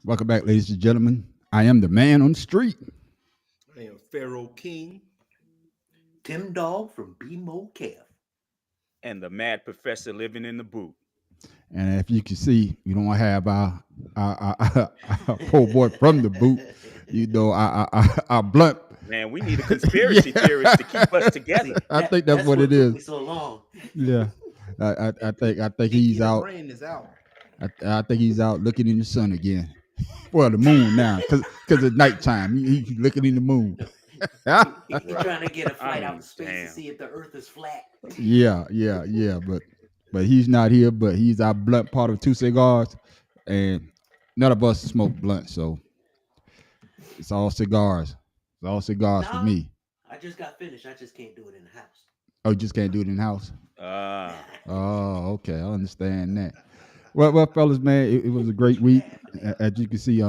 Welcome back, ladies and gentlemen. I am the man on the street. I am Pharaoh King. Tim Dog from BMO Kev. And the mad professor living in the boot. And if you can see, we don't have our poor boy from the boot. Our blunt. Man, we need a Yeah, conspiracy theorist to keep us See, together. I think that's that's what it what took is. me so long. Yeah, I think Pinky he's the out. brain is out. I think he's out looking in the sun again. Well, the moon now, because it's nighttime. He's looking in the moon. He trying to get a I flight out to mean, space to damn. see if the Earth is flat. Yeah. But he's not here. But he's our blunt part of two cigars, and none of us smoke blunt, so it's all cigars. It's all cigars for Nah, me. I just got finished. I just can't do it in the house. Oh, you just can't do it in the house. Ah, Oh, okay, I understand that. Well, fellas, man, it was a great week. As you can see,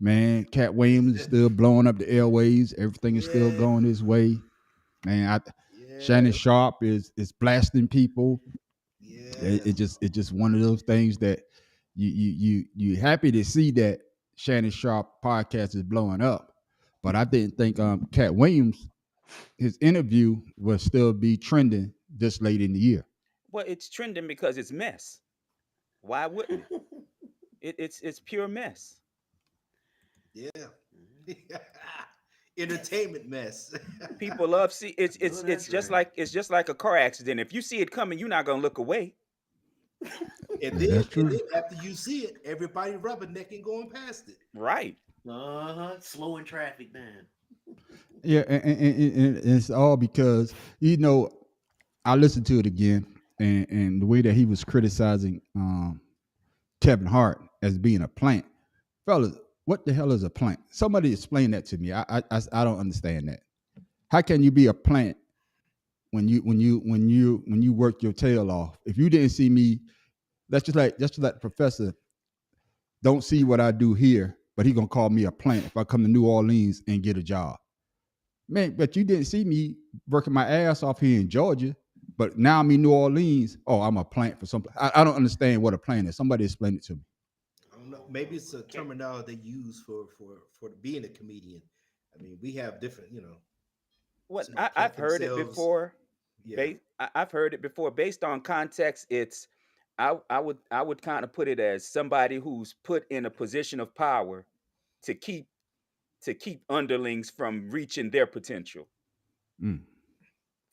man, Cat Williams is still blowing up the airways. Everything is still Yeah, going his way. Man, Shannon yeah, Sharp is blasting people. yeah. It just one of those things that you happy to see that Shannon Sharp podcast is blowing up. But I didn't think Cat Williams his interview will still be trending this late in the year. well, it's trending because it's mess. Why wouldn't it? It's pure mess. Yeah. Entertainment mess. People love see it's No, it's it's that's just right. like it's just like a car accident. If you see it coming, you're not gonna look away. and Yeah, then that's and true. then after you see it, everybody rubbernecking going past it. Right. Slowing traffic down. Yeah, and it's all because I listened to it again, and the way that he was criticizing Kevin Hart as being a plant, fellas. What the hell is a plant? Somebody explain that to me. I don't understand that. How can you be a plant when you work your tail off? If you didn't see me, that's just like the professor don't see what I do here, but he gonna call me a plant if I come to New Orleans and get a job. Man, but you didn't see me working my ass off here in Georgia, but now I'm in New Orleans. Oh, I'm a plant for something. I don't understand what a plant is. Somebody explain it to me. I don't know. Maybe it's a terminology they use for being a comedian. I mean, we have different, What somebody I've plant heard it themselves. before. Yeah. I've heard it before. Based on context, it's I would kind of put it as somebody who's put in a position of power to keep underlings from reaching their potential Mm,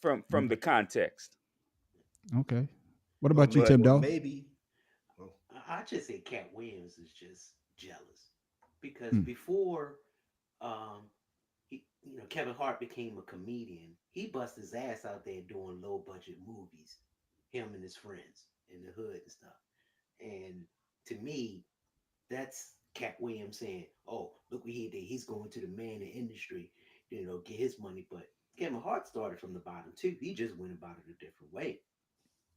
from the context. okay. What Or about you, maybe, But Tim or Doe? maybe. Oh, I just say Cat Williams is just jealous because Mm, before um Kevin Hart became a comedian, he bust his ass out there doing low budget movies, him and his friends in the hood and stuff. And to me, that's Cat Williams saying, "Oh, look what he did. He's going to the man in the industry, get his money." But Kevin Hart started from the bottom too. He just went about it a different way.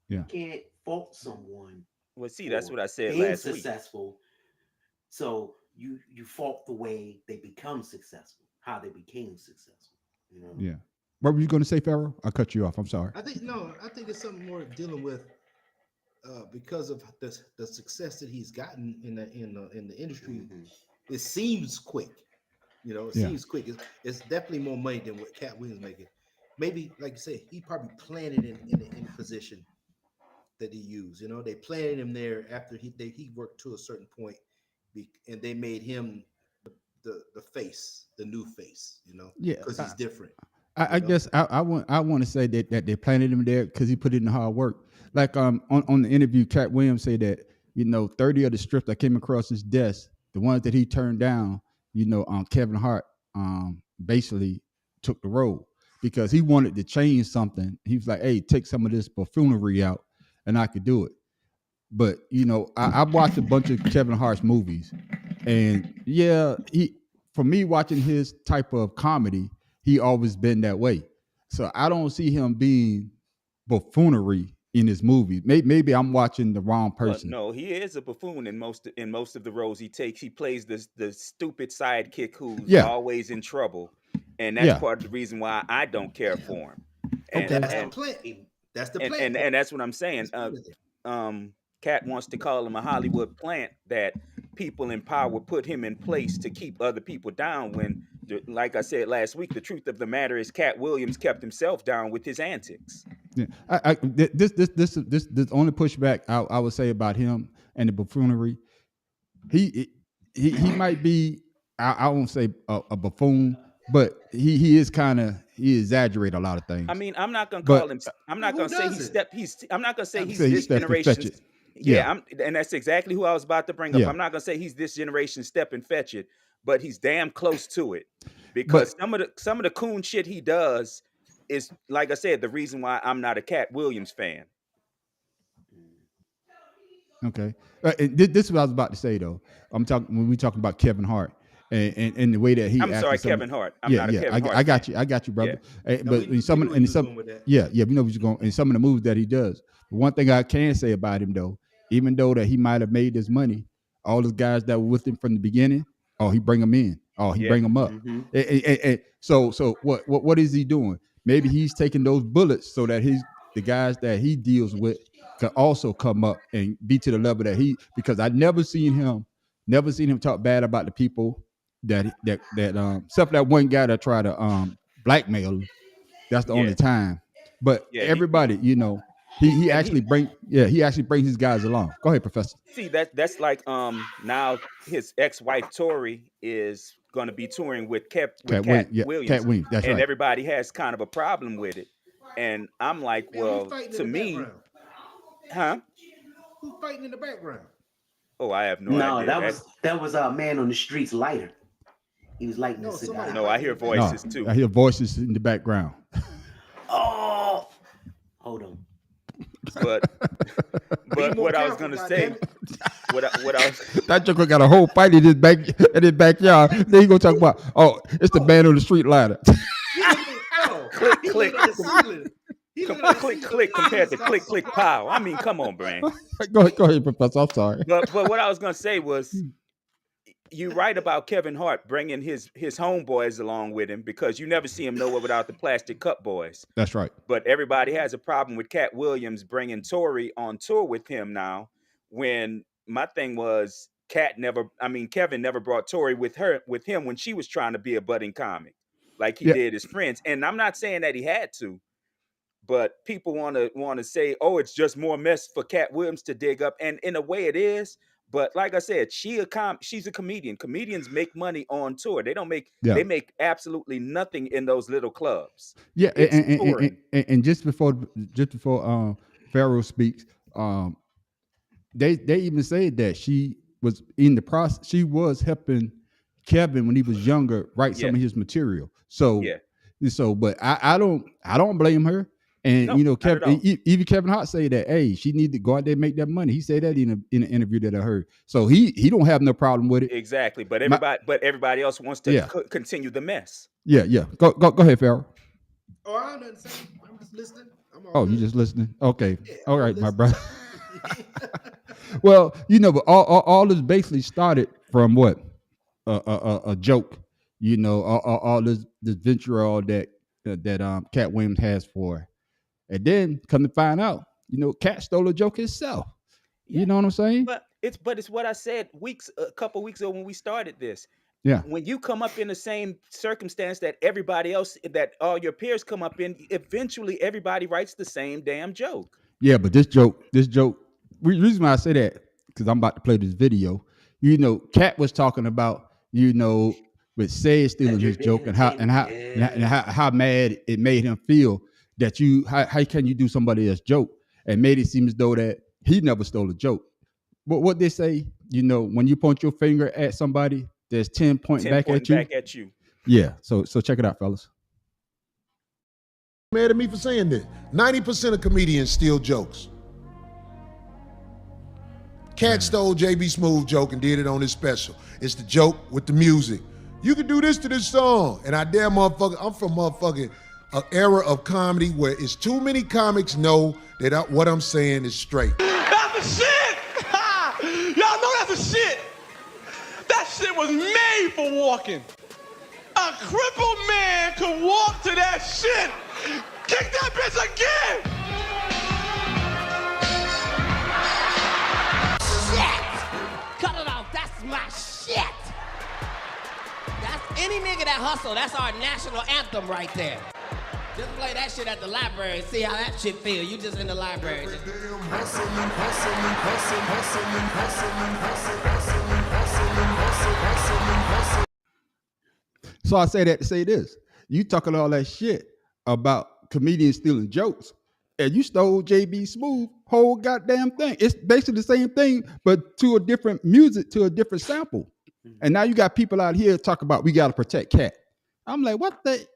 You yeah. can't fault someone well, see, that's for what I said being last week. successful. So you fault the way they become successful, how they became successful. You know, Yeah. What were you going to say, Pharaoh? I cut you off. I'm sorry. I think no. I think it's something more dealing with because of the success that he's gotten in the industry. hmm It seems quick. It Yeah. seems quick. It's definitely more money than what Cat Williams making. Maybe, like you say, he probably planted in the position that he used. They planted him there after he worked to a certain point, and they made him the face, the new face. Yeah. Because he's different. I You know. guess I want to say that they planted him there because he put in the hard work. Like on the interview, Cat Williams said that 30 of the strips that came across his desk, the ones that he turned down, Kevin Hart basically took the role because he wanted to change something. He was like, "Hey, take some of this buffoonery out, and I could do it." But I watched a bunch of Kevin Hart's movies, and yeah, he for me watching his type of comedy, he always been that way. So I don't see him being buffoonery in his movies. Maybe I'm watching the wrong Well, person. no, he is a buffoon in most of the roles he takes. He plays the stupid sidekick who's Yeah, always in trouble, and that's yeah, part of the reason why I don't care for him. And okay, That's the and plant. That's the and plant and, part. and that's what I'm saying. He's planted there. Cat wants to call him a Hollywood plant that people in power put him in place to keep other people down. When, like I said last week, the truth of the matter is Cat Williams kept himself down with his antics. Yeah, this only pushback I would say about him and the buffoonery. He might be, I won't say a buffoon, but he is kind of, he exaggerate a lot of things. I mean, I'm not gonna But call him. I'm not gonna say I'm not gonna say he's say he this stepped and fetched generation's. it. Yeah, and that's exactly who I was about to bring up. Yeah. I'm not gonna say he's this generation's step and fetch it, but he's damn close to it. But Because some of the coon shit he does is, like I said, the reason why I'm not a Cat Williams fan. okay, this is what I was about to say though. I'm talking when we talking about Kevin Hart and the way that he. I'm acted sorry, some- Kevin Hart. I'm not a Kevin Hart. I got you, brother. No, But we in some knew of- where in you was some, going with that. yeah, we know what you're going. In some of the moves that he does, but one thing I can say about him though, even though that he might have made this money, all those guys that were with him from the beginning, oh, he bring them in, oh, he Yeah. bring them up. Mhm. And so what is he doing? Maybe he's taking those bullets so that the guys that he deals with can also come up and be to the level that because I never seen him talk bad about the people that except that one guy that tried to blackmail him. That's the only Yeah. time. But Yeah, everybody, he actually brings his guys along. Go ahead, Professor. See, that's like now his ex-wife Tori is gonna be touring with Cat Williams. Cat Williams. That's and right. everybody has kind of a problem with it. And I'm like, Man, well, who's fighting to in the me, background? huh? Who's fighting in the background? Oh, I have no No, idea. that was a man on the streets lighter. He was lighting No, the cigar. somebody- No, I hear voices No, too. I hear voices in the background. Oh, hold on. But Be more what I was careful, gonna say, goddammit. what I was That joker got a whole fight in his backyard. Then he gonna talk about, oh, it's the man on the street ladder. He looking at- oh, Click, he click. looking at the ceiling. He looking at the click ceiling. click compared to click click pow. I mean, come on, Brain. Go ahead, Professor. I'm sorry. But what I was gonna say was, you're right about Kevin Hart bringing his homeboys along with him, because you never see him nowhere without the plastic cup boys. That's right. But everybody has a problem with Cat Williams bringing Tori on tour with him now. When my thing was, Kevin never brought Tori with him when she was trying to be a budding comic, like he Yeah. did his friends. And I'm not saying that he had to, but people want to say, oh, it's just more mess for Cat Williams to dig up, and in a way it is. But like I said, she's a comedian. Comedians make money on tour. They don't make Yeah. they make absolutely nothing in those little clubs. Yeah, It's touring. and just before Pharaoh speaks, they even said that she was in the process. She was helping Kevin when he was younger write some Yeah. of his material. So Yeah. but I don't blame her. And No, not at all. Kevin, even Kevin Hart say that, hey, she need to go out there and make that money. He said that in an interview that I heard. So he don't have no problem with it. Exactly. But everybody else wants to Yeah. continue the mess. Yeah. Go ahead, Pharaoh. Oh, I don't understand. I'm just listening. I'm all Oh, you good. just listening? Okay. Yeah, All I'm right, my listening. brother. Well, but all this basically started from what? A joke. All this vitriol that Cat Williams has for her. And then come to find out, Cat stole a joke himself. Yeah. You know what I'm saying? But it's what I said a couple weeks ago when we started this. Yeah. When you come up in the same circumstance that everybody else, that all your peers come up in, eventually everybody writes the same damn joke. Yeah, but this joke, reason why I say that, because I'm about to play this video. Cat was talking about, with Say stealing his joke and how mad it made him feel that how can you do somebody else's joke, and made it seem as though that he never stole a joke. But what they say, when you point your finger at somebody, there's 10 pointing back at you. Yeah. So check it out, fellas. Mad at me for saying this. 90% of comedians steal jokes. Cat stole JB Smooth joke and did it on his special. It's the joke with the music. You can do this to this song. And I dare motherfucker, I'm from motherfucking an era of comedy where it's too many comics know that what I'm saying is straight. That's the shit! Y'all know that's the shit! That shit was made for walking. A crippled man could walk to that shit. Kick that bitch again! Cut it out, that's my hustle. That's our national anthem right there. Just play that shit at the library and see how that shit feel. You just in the library. So I say that to say this. You talking all that shit about comedians stealing jokes, and you stole JB Smooth whole goddamn thing. It's basically the same thing, but to a different music, to a different sample. And now you got people out here talking about we gotta protect Cat. I'm like, what the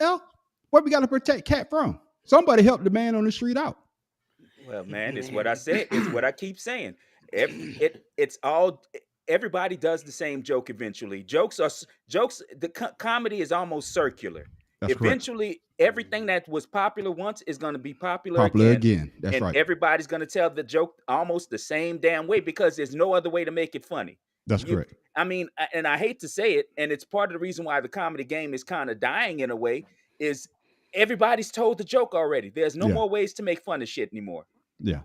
hell? What we gotta protect Cat from? Somebody help the man on the street out. Well, man, it's what I said. It's what I keep saying. It's all. Everybody does the same joke eventually. Jokes. The comedy is almost circular. That's correct. Eventually, everything that was popular once is going to be popular again. That's and right. everybody's going to tell the joke almost the same damn way because there's no other way to make it funny. That's correct. I mean, and I hate to say it, and it's part of the reason why the comedy game is kind of dying in a way, is everybody's told the joke already. There's no more ways to make fun of shit anymore. Yeah.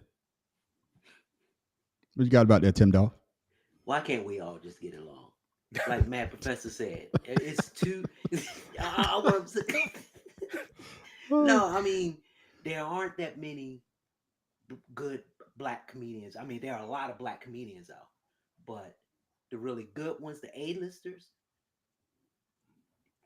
What you got about that, Tim Dawg? Why can't we all just get along? Like Mad Professor said, it's too. I want to say. No, I mean, there aren't that many good black comedians. I mean, there are a lot of black comedians out, but the really good ones, the A-listers,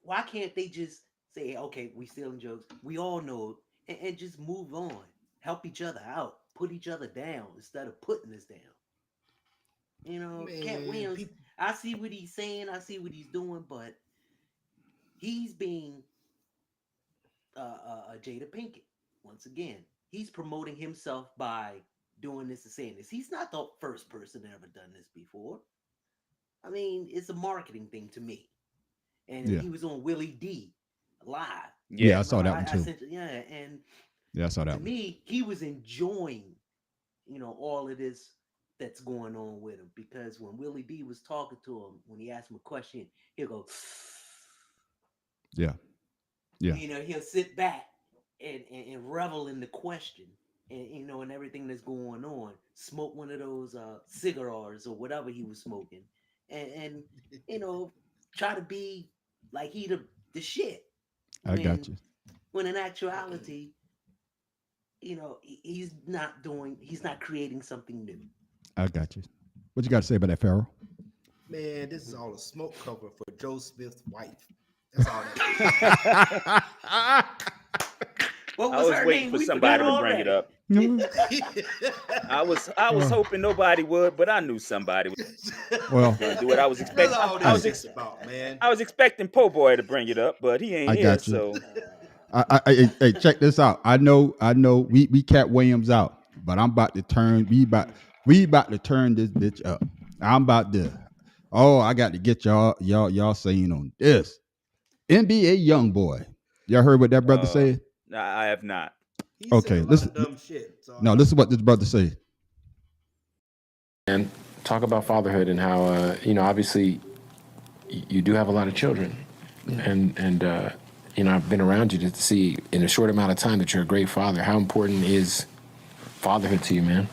why can't they just say, okay, we stealing jokes, we all know, and just move on, help each other out, put each other down instead of putting us down. You know, Cat Williams, I see what he's saying, I see what he's doing, but he's being Jada Pinkett. Once again, he's promoting himself by doing this and saying this. He's not the first person ever done this before. I mean, it's a marketing thing to me. And he was on Willie D live. Yeah, I saw that one too. I saw that. To me, he was enjoying, all of this that's going on with him, because when Willie D was talking to him, when he asked him a question, he'll go, yeah. He'll sit back and revel in the question and and everything that's going on. Smoke one of those cigars or whatever he was smoking, and try to be like he the shit. I got you. When in actuality, he's not creating something new. I got you. What you got to say about that, Pharaoh? Man, this is all a smoke cover for Joe Smith's wife. That's all that is. What I was was her waiting name? for somebody to bring it up. I was hoping nobody would, but I knew somebody would. Well, do what I was expecting. I was expecting Po Boy to bring it up, but he ain't here. So, hey, check this out. I know. We Cat Williams out, but I'm about to turn. We about to turn this bitch up. I'm about to. Oh, I got to get y'all saying on this. NBA YoungBoy. Y'all heard what that brother said? I have not. Okay, listen. Dumb shit, so no, listen what this brother said. And talk about fatherhood and how obviously you do have a lot of children, and I've been around you to see in a short amount of time that you're a great father. How important is fatherhood to you, man?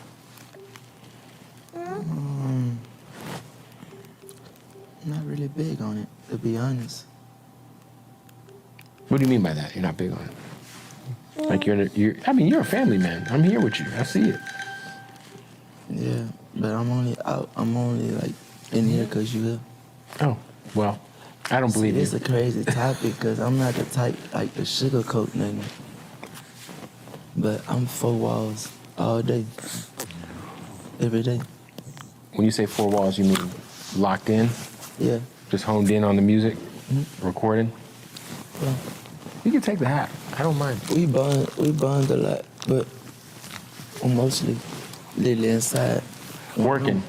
Not really big on it, to be honest. What do you mean by that? You're not big on it? Like you're a family man. I'm here with you. I see it. Yeah, but I'm only out. I'm only like in here because you here. Oh, well, I don't believe you. It's a crazy topic because I'm not the type like to sugarcoat nothing. But I'm 4 walls all day, every day. When you say 4 walls, you mean locked in? Yeah. Just honed in on the music, recording? Yeah. You can take the hat. I don't mind. We bond a lot, but I'm mostly literally inside. Working?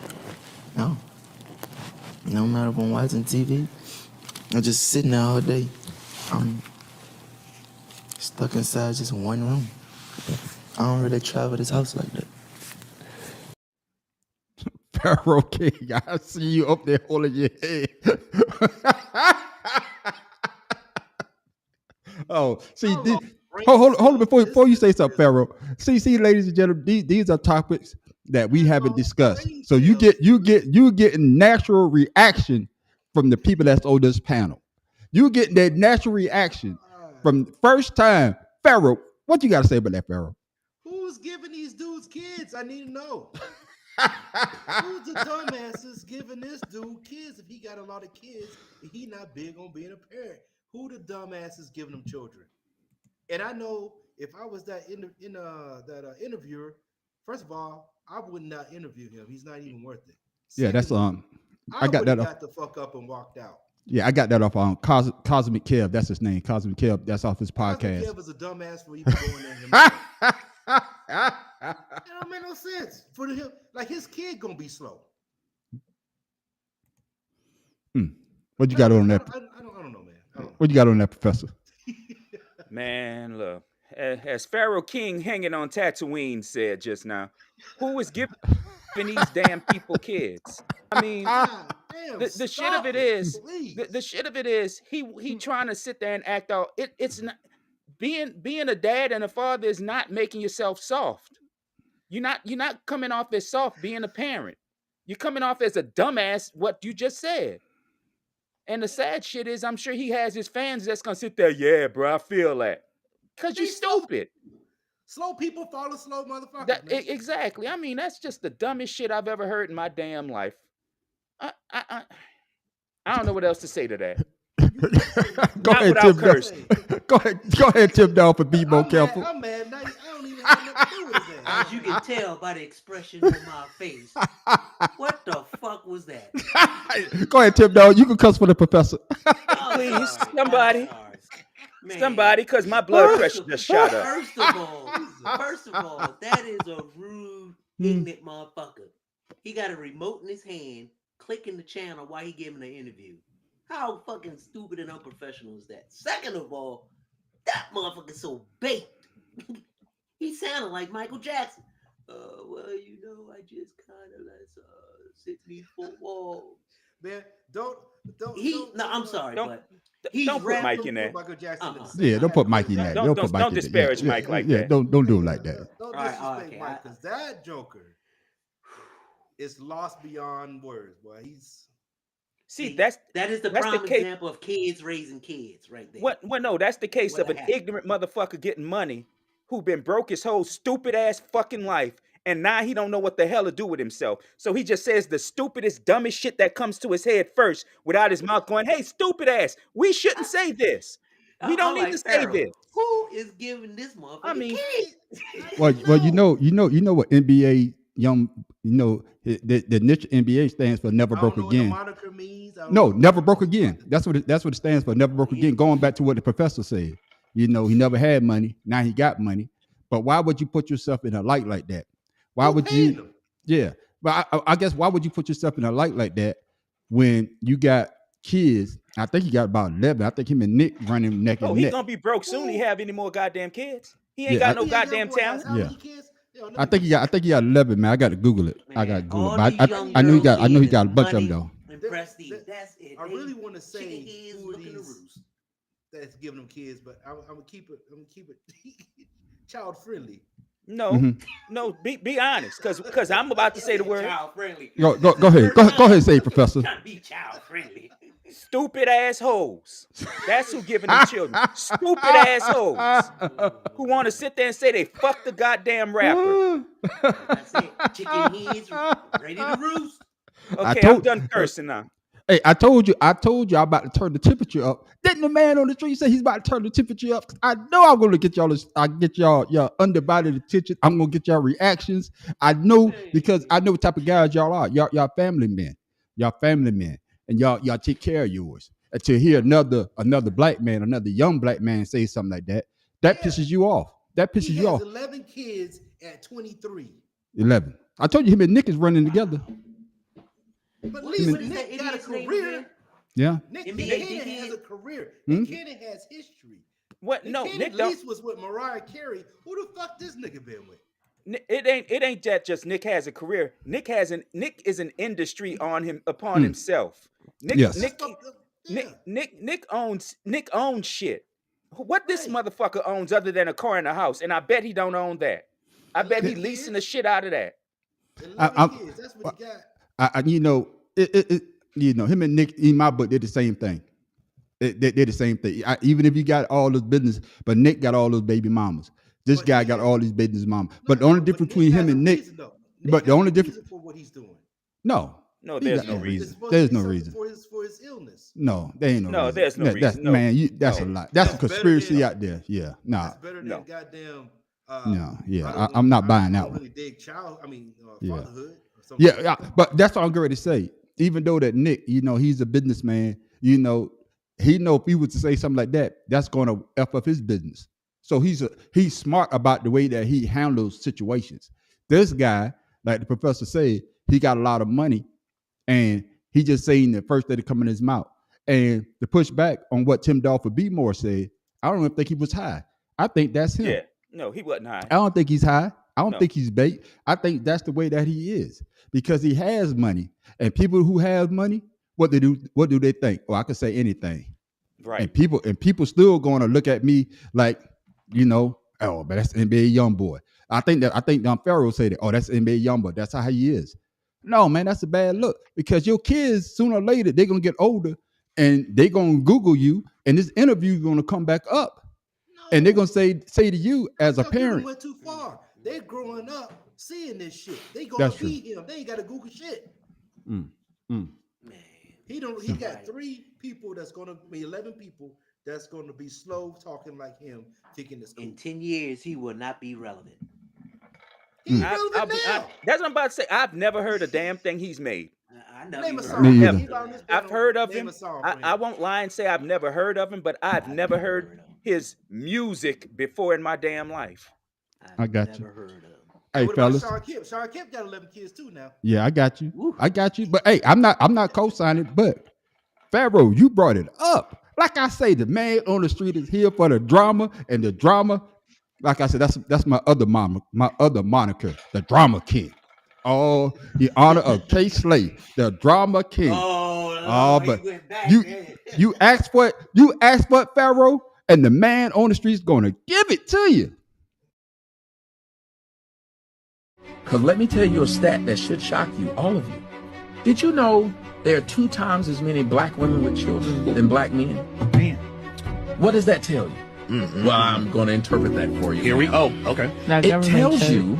No. No matter if I'm watching TV, I'm just sitting there all day. I'm stuck inside just one room. I don't really travel this house like that. Pharaoh King, I see you up there holding your head. Oh, see, hold on before you say something, Pharaoh. See, ladies and gentlemen, these are topics that we haven't discussed. So you getting natural reaction from the people that's on this panel. You get that natural reaction from the first time. Pharaoh, what you got to say about that, Pharaoh? Who's giving these dudes kids? I need to know. Who's the dumbasses giving this dude kids if he got a lot of kids and he not big on being a parent? Who the dumbasses giving them children? And I know if I was that interviewer, first of all, I would not interview him. He's not even worth it. Yeah, that's Secondly, I got that off. got the fuck up and walked out. Yeah, I got that off on Cosmic Kev. That's his name, Cosmic Kev. That's off his podcast. Kev is a dumbass for even going there. It don't make no sense for him. Like his kid gonna be slow. What you got on that? I don't know, man. What you got on that, Professor? Man, look, as Pharaoh King hanging on Tatooine said just now, who is giving these damn people kids? I mean, the shit of it is, the shit of it is, he trying to sit there and act out. It's not being a dad and a father is not making yourself soft. You're not coming off as soft being a parent. You're coming off as a dumbass. What you just said. And the sad shit is, I'm sure he has his fans that's gonna sit there. Yeah, bro, I feel that. Cause you're stupid. Slow people follow slow motherfuckers. Exactly. I mean, that's just the dumbest shit I've ever heard in my damn life. I don't know what else to say to that. Go ahead, Tim. Go ahead, Tim Dolph, and be more careful. I'm mad. Now, I don't even have nothing to do with that. As you can tell by the expression on my face. What the fuck was that? Go ahead, Tim Dolph. You can cuss for the Professor. Please, somebody, because my blood pressure just shot up. First of all, that is a rude, ignorant motherfucker. He got a remote in his hand, clicking the channel while he giving an interview. How fucking stupid and unprofessional is that? Second of all, that motherfucker's so baked. He sounded like Michael Jackson. Well, I just kind of let's sit these 4 walls. Man, I'm sorry, but don't put Mike in there. Michael Jackson. Yeah, don't put Mike in that. Don't disparage Mike like that. Don't do it like that. Don't disrespect Mike, because that Joker is lost beyond words, boy. That is the prime example of kids raising kids right there. Well, no, that's the case of an ignorant motherfucker getting money who been broke his whole stupid ass fucking life, and now he don't know what the hell to do with himself. So he just says the stupidest, dumbest shit that comes to his head first, without his mouth going, "Hey, stupid ass, we shouldn't say this. We don't need to say this." Who is giving this motherfucker kids? Well, you know what NBA the niche NBA stands for never broke again. No, never broke again. That's what it stands for. Never broke again. Going back to what the Professor said. He never had money. Now he got money. But why would you put yourself in a light like that? Why would you? Yeah. But I guess why would you put yourself in a light like that when you got kids? I think he got about 11. I think him and Nick running neck and neck. He's gonna be broke soon. He have any more goddamn kids? He ain't got no goddamn talent. Yeah. I think he got 11, man. I got to Google it. I got to Google it. But I know he got a bunch of them though. That's it. I really want to say who it is that's giving them kids, but I'm gonna keep it child friendly. No, no, be honest, because I'm about to say the word. Child friendly. Go ahead. Go ahead and say it, Professor. Be child friendly. Stupid assholes. That's who giving them children. Stupid assholes who want to sit there and say they fuck the goddamn rapper. That's it. Chicken heads ready to roost. Okay, I'm done cursing now. Hey, I told you I'm about to turn the temperature up. Didn't the man on the street say he's about to turn the temperature up? I know I'm gonna get y'all undivided attention. I'm gonna get y'all reactions. I know because I know what type of guys y'all are. Y'all family men. Y'all family men. And y'all take care of yours. And to hear another black man, another young black man say something like that, pisses you off. That pisses you off. 11 kids at 23. 11. I told you him and Nick is running together. But at least Nick got a career. Yeah. Nick Cannon has a career. Nick Cannon has history. What? No, Nick at least was with Mariah Carey. Who the fuck this nigga been with? It ain't that just Nick has a career. Nick is an industry upon himself. Nick owns shit. What this motherfucker owns other than a car and a house, and I bet he don't own that. I bet he leasing the shit out of that. That's what he got. Him and Nick in my book did the same thing. They're the same thing. Even if you got all this business, but Nick got all those baby mamas. This But guy he got has- all these business mamas. No, But the only but difference Nick between him has a and Nick, reason, though. Nick but the has only a difference, reason for what he's doing. no, No, he there's got no no reason. It's supposed There's to be no something reason. for his illness. No, there ain't no No, reason. there's no That's reason. No. man, that's No. a lie. That's a That's better conspiracy than- out there. Yeah, nah, That's better than No. goddamn. no, yeah. I don't I'm not buying I that don't one. really dig Yeah. fatherhood. Or something Yeah, like yeah, that. but that's all I'm going to say. Even though that Nick, he's a businessman, he know if he was to say something like that, that's going to f up his business. So he's smart about the way that he handles situations. This guy, like the professor said, he got a lot of money, and he just saying the first thing to come in his mouth. And to push back on what Tim Dolphin B. Moore said, I don't even think he was high. I think that's him. Yeah. No, he wasn't high. I don't think he's high. I don't No. think he's bait. I think that's the way that he is because he has money. And people who have money, what do they think? Oh, I can say anything. Right. And people still going to look at me like, oh, but that's NBA young boy. I think Don Farrell said it. Oh, that's NBA young boy. That's how he is. No, man, that's a bad look because your kids sooner or later they're gonna get older and they're gonna Google you, and this interview is gonna come back up, and they're gonna say to you as a Young people parent. went too far. They're growing up seeing this shit. They gonna That's be him. They ain't got to Google shit. Mm. Man. He got 3 people that's gonna be 11 people that's gonna be slow talking like him, thinking it's cool. In 10 years, he will not be relevant. He's I'll relevant be- now. that's what I'm about to say. I've never heard a damn thing he's made. I know Name he a will song. Me not either. be He on this relevant. I've panel, heard of name him. a song for I him. won't lie and say I've never heard of him, but I've never heard his music before in my damn life. I got never you. heard of him. Hey, What fellas. about Sean Kemp? Sean Kemp got 11 kids too now. Yeah, I got you. Woo. I got you. But hey, I'm not co-signing. But Pharaoh, you brought it up. Like I say, the man on the street is here for the drama, and the drama. Like I said, that's my other moniker, the drama king. Oh, the honor of K. Slay, the drama king. Oh, but he went back you there. you asked for it, Pharaoh, and the man on the street is gonna give it to you. Because let me tell you a stat that should shock you, all of you. Did you know there are 2 times as many black women with children than black men? Man. What does that tell you? Well, I'm going to interpret that for you. Here we go. Okay. It tells you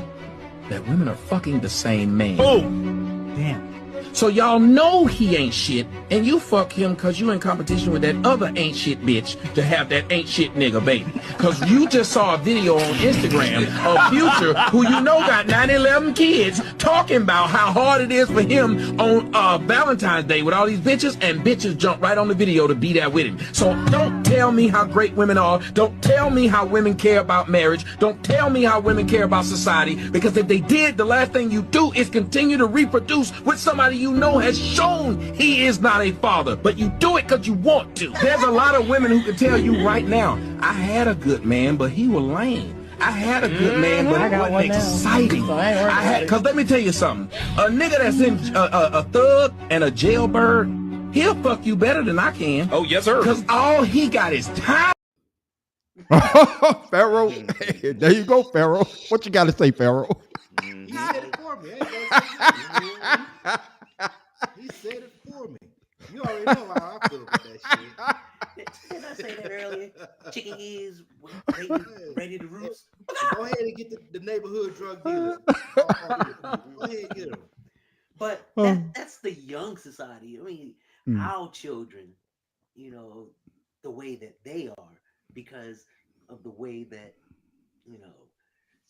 that women are fucking the same man. Boom. Damn. So y'all know he ain't shit, and you fuck him because you in competition with that other ain't shit bitch to have that ain't shit nigga baby. Because you just saw a video on Instagram of Future, who you know got 9-11 kids, talking about how hard it is for him on Valentine's Day with all these bitches, and bitches jump right on the video to be there with him. So don't tell me how great women are. Don't tell me how women care about marriage. Don't tell me how women care about society, because if they did, the last thing you do is continue to reproduce with somebody you know has shown he is not a father, but you do it because you want to. There's a lot of women who can tell you right now, I had a good man, but he was lame. I had a good man, but it wasn't exciting. Because let me tell you something. A nigga that's in a thug and a jailbird, he'll fuck you better than I can. Oh, yes, sir. Because all he got is time. Pharaoh, there you go, Pharaoh. What you got to say, Pharaoh? He said it for me. I ain't gonna say it. He said it for me. You already know how I feel about that shit. Didn't I say that earlier? Chicken ears ready to roost. Go ahead and get the neighborhood drug dealer. Go ahead and get him. But that's the young society. I mean, our children, the way that they are, because of the way that,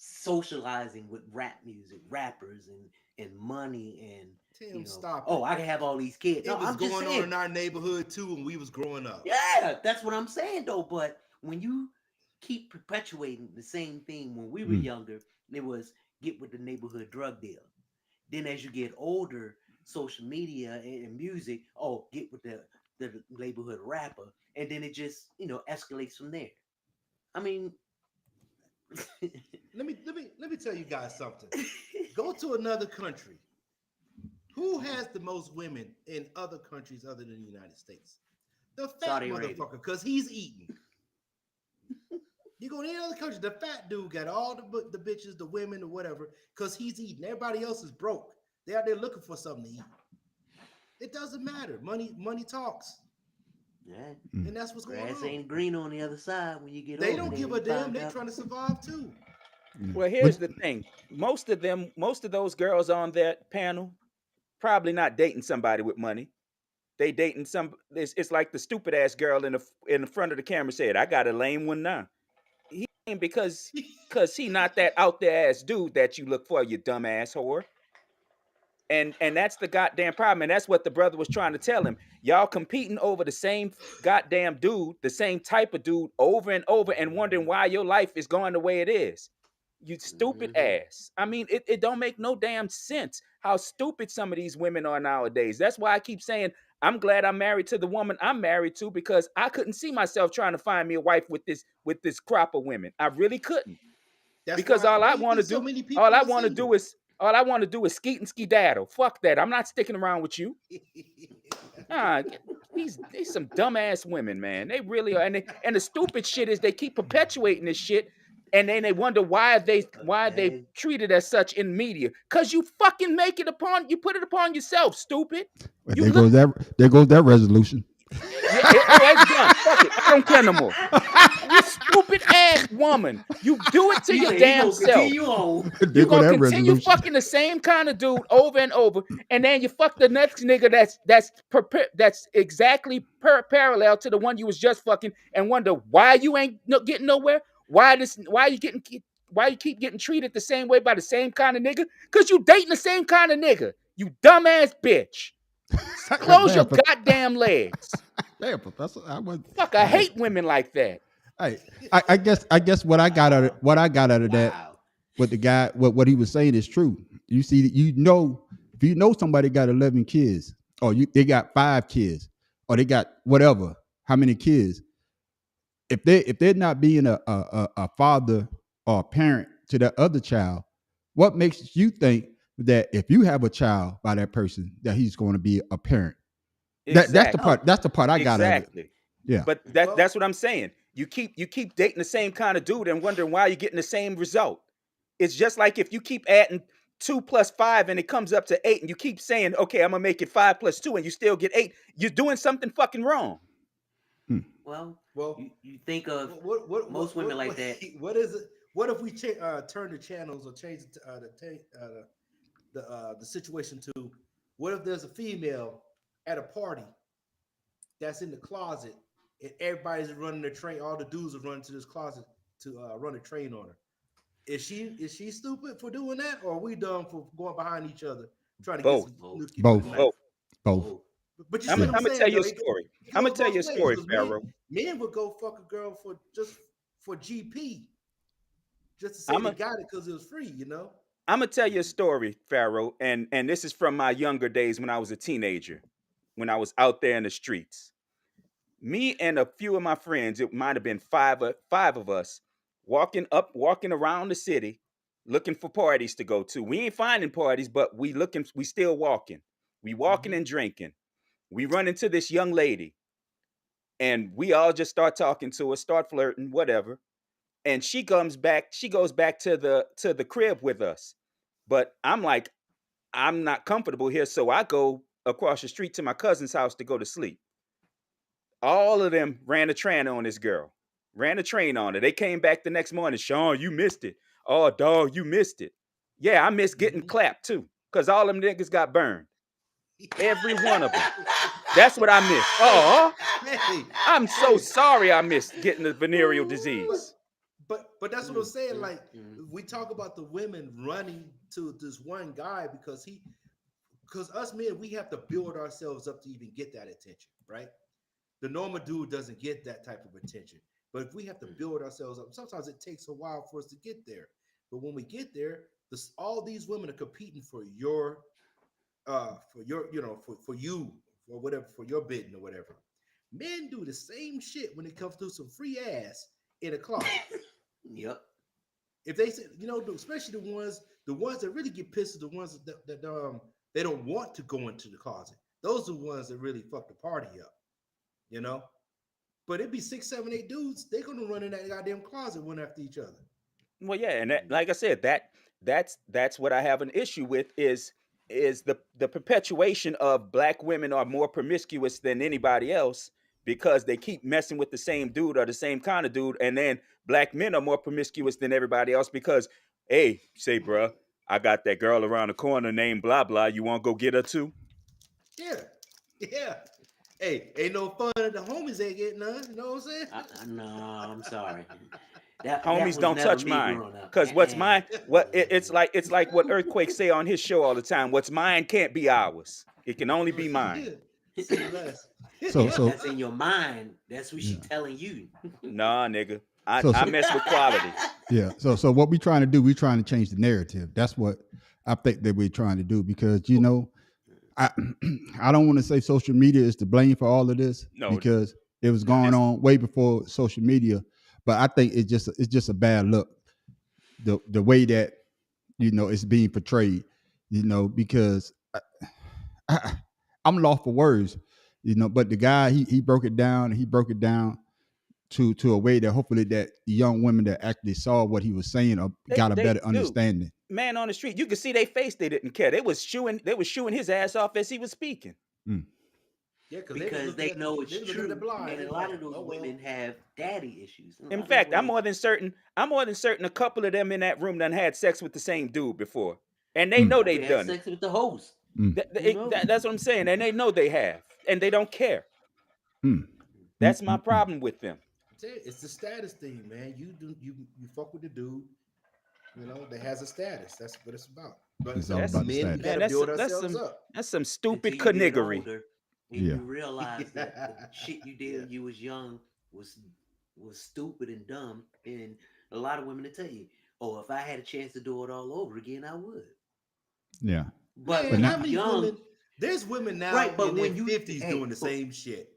socializing with rap music, rappers, and money, and Tim, stop oh, I can have all these kids. It was going on in our neighborhood too when we was growing up. Yeah, that's what I'm saying though. But when you keep perpetuating the same thing when we were younger, it was get with the neighborhood drug deal. Then as you get older, social media and music, get with the neighborhood rapper, and then it just escalates from there. I mean, let me tell you guys something. Go to another country. Who has the most women in other countries other than the United States? The fat Saudi Arabia. motherfucker, because he's eating. You go to any other country, the fat dude got all the bitches, the women, or whatever, because he's eating. Everybody else is broke. They're out there looking for something to eat. It doesn't matter. Money talks. Yeah. And that's what's going Grass on. ain't green on the other side when you get They over don't there. give You a damn. find They out. trying to survive too. Well, here's the thing. Most of those girls on that panel probably not dating somebody with money. They dating some. It's like the stupid ass girl in the front of the camera said, "I got a lame one now." He ain't because he not that out there ass dude that you look for, you dumb ass whore. And that's the goddamn problem. And that's what the brother was trying to tell him. Y'all competing over the same goddamn dude, the same type of dude over and over, and wondering why your life is going the way it is. You stupid ass. I mean, it don't make no damn sense how stupid some of these women are nowadays. That's why I keep saying I'm glad I'm married to the woman I'm married to, because I couldn't see myself trying to find me a wife with this crop of women. I really couldn't. That's Because why all I you want to see so do, many people all I are want to single. do is skeet and skedaddle. Fuck that. I'm not sticking around with you. These some dumbass women, man. They really are. And the stupid shit is they keep perpetuating this shit, and then they wonder why they treated as such in media. Cause you fucking you put it upon yourself, stupid. But You look. there goes that resolution. It's done. Fuck it. I don't care no more. You stupid ass woman. You do it to He your said he damn gonna self. continue on. There You go gonna that continue resolution. fucking the same kind of dude over and over, and then you fuck the next nigga that's exactly parallel to the one you was just fucking, and wonder why you ain't getting nowhere. Why you keep getting treated the same way by the same kind of nigga? Cause you dating the same kind of nigga. You dumbass bitch. Close your goddamn legs. Damn, Professor. Fuck, I hate women like that. Hey, I guess what I got out of that, Wow. what the guy what he was saying is true. You see, if you know somebody got 11 kids, or they got 5 kids, or they got whatever, how many kids, if they're not being a father or a parent to that other child, what makes you think that if you have a child by that person that he's going to be a parent? Exactly. That's the part I got out of it. Exactly. Yeah. But that's what I'm saying. You keep dating the same kind of dude and wondering why you're getting the same result. It's just like if you keep adding 2 plus 5 and it comes up to 8, and you keep saying, okay, I'm gonna make it 5 plus 2, and you still get 8, you're doing something fucking wrong. Well, Well, you think of what most women like that. What is it? What if we turn the channels or change the situation to? What if there's a female at a party that's in the closet and everybody's running the train? All the dudes are running to this closet to run a train on her. Is she stupid for doing that, or are we dumb for going behind each other trying to Both. get some nookie Both. with a knife? Both. Both. But you I'm see what I'm gonna saying? tell you a Though? story. It I'm gonna goes tell both you a ways, story, 'cause Pharaoh. men would go fuck a girl for GP, just to say I'm they a, got it because it was free, you know. I'm gonna tell you a story, Pharaoh, and this is from my younger days when I was a teenager, when I was out there in the streets. Me and a few of my friends, it might have been five of us, walking around the city, looking for parties to go to. We ain't finding parties, but we still walking. We walking and drinking. We run into this young lady, and we all just start talking to her, start flirting, whatever. And she goes back to the crib with us. But I'm like, I'm not comfortable here, so I go across the street to my cousin's house to go to sleep. All of them ran a train on this girl, ran a train on her. They came back the next morning. Sean, you missed it. Oh, dog, you missed it. Yeah, I missed getting clapped too, because all them niggas got burned. Every one of them. That's what I missed. Oh, Hey, I'm so hey, sorry I missed getting the venereal disease. but that's what I'm saying. Like we talk about the women running to this one guy because us men, we have to build ourselves up to even get that attention, right? The normal dude doesn't get that type of attention. But if we have to build ourselves up, sometimes it takes a while for us to get there. But when we get there, all these women are competing for you, or whatever, for your bidding or whatever. Men do the same shit when it comes to some free ass in a closet. Yep. If they say, especially the ones that really get pissed are the ones that they don't want to go into the closet. Those are the ones that really fuck the party up, you know. But it'd be 6, 7, 8 dudes. They're gonna run in that goddamn closet one after each other. Well, yeah, and like I said, that's what I have an issue with is the perpetuation of black women are more promiscuous than anybody else, because they keep messing with the same dude or the same kind of dude, and then black men are more promiscuous than everybody else because, hey, say, bruh, I got that girl around the corner named blah blah. You want to go get her too? Yeah, yeah. Hey, ain't no fun if the homies ain't getting none. You know what I'm saying? No, I'm sorry. That Homies was don't never touch me mine, growing up. cause what's mine, it's like what Earthquake say on his show all the time. What's mine can't be ours. It can only be mine. Say less. Yeah, So that's in your mind. That's what she Yeah. telling you. Nah, nigga. I So- mess with quality. yeah. So what we trying to do? We trying to change the narrative. That's what I think that we're trying to do because I I don't want to say social media is to blame for all of this No, because it was no, going this- on way before social media. But I think it's just a bad look the way that it's being portrayed. Because I'm lost for words. But the guy he broke it down. He broke it down to a way that hopefully that the young women that actually saw what he was saying or got a better dude, understanding. man on the street, you could see their face. They didn't care. They was shooing his ass off as he was speaking. Yeah, because they know it's true, blind. and a lot of those women have daddy issues. And a lot In of fact, those I'm more than certain a couple of them in that room done had sex with the same dude before, and they know women they've had done it. sex with the host. That's what I'm saying, and they know they have, and they don't care. That's my problem with them. It's the status thing, man. You fuck with the dude, that has a status. That's what it's about. But It's all about the men, we status. gotta build ourselves up. That's some stupid Until you get caniggery. older, and Yeah. you realize that the shit you did when you was young was stupid and dumb. And a lot of women will tell you, "Oh, if I had a chance to do it all over again, I would." Yeah. But Man, when how you're many young, women? There's women now right? But in when their you 50s hey, doing the but- same shit.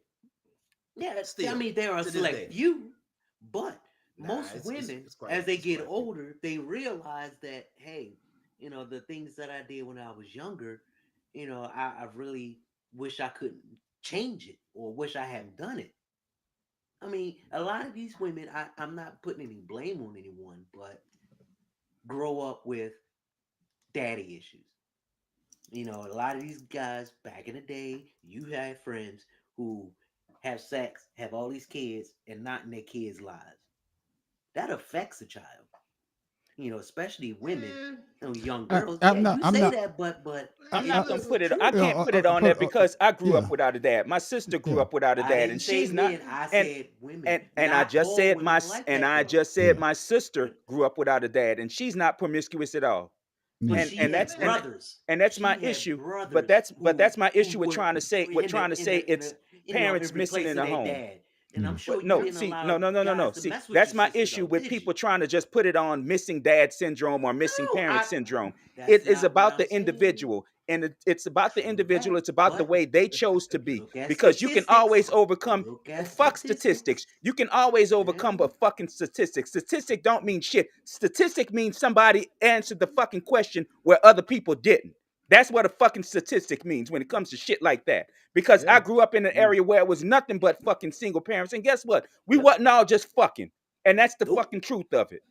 Yeah, Still, I mean there are to this select day. few, but Nah, most it's women, quite- as they it's get quite a few. older, they realize that hey, the things that I did when I was younger, I really wish I could change it or wish I hadn't done it. I mean, a lot of these women, I'm not putting any blame on anyone, but grow up with daddy issues. A lot of these guys back in the day, you had friends who have sex, have all these kids, and not in their kids' lives. That affects a child. Especially women, young girls. I'm not- you I'm say not- that, but I'm it not is gonna put it. true. I can't put it on there because I grew yeah. up without a dad. My sister grew Yeah. up without a I dad, didn't and say she's not. men. I And said women. and I Not just all said women my like and that, I though. just said Yeah. my sister grew up without a dad, and she's not promiscuous at all. But Yeah. she And had that's brothers. and that's She my had issue. brothers But that's my who issue with were trying to say in it's parents in missing in replacing a their home. dad. And I'm Yeah. sure you No, didn't see, allow no. guys to See, mess with that's your my sister, issue though, with did people you? trying to just put it on missing dad syndrome or missing No, parent syndrome. that's It is not what about I'm the saying. individual, and it's about the True individual. that. It's about the But way they chose to be. look at Because you can always statistics. overcome. Look at Fuck statistics. statistics. You can always overcome Yeah. a fucking statistic. Statistic don't mean shit. Statistic means somebody answered the fucking question where other people didn't. That's what a fucking statistic means when it comes to shit like that. Because I Yeah. grew up in an area where it was nothing but fucking single parents. And guess what? We Yep. wasn't all just fucking. And that's the Nope. fucking truth of it.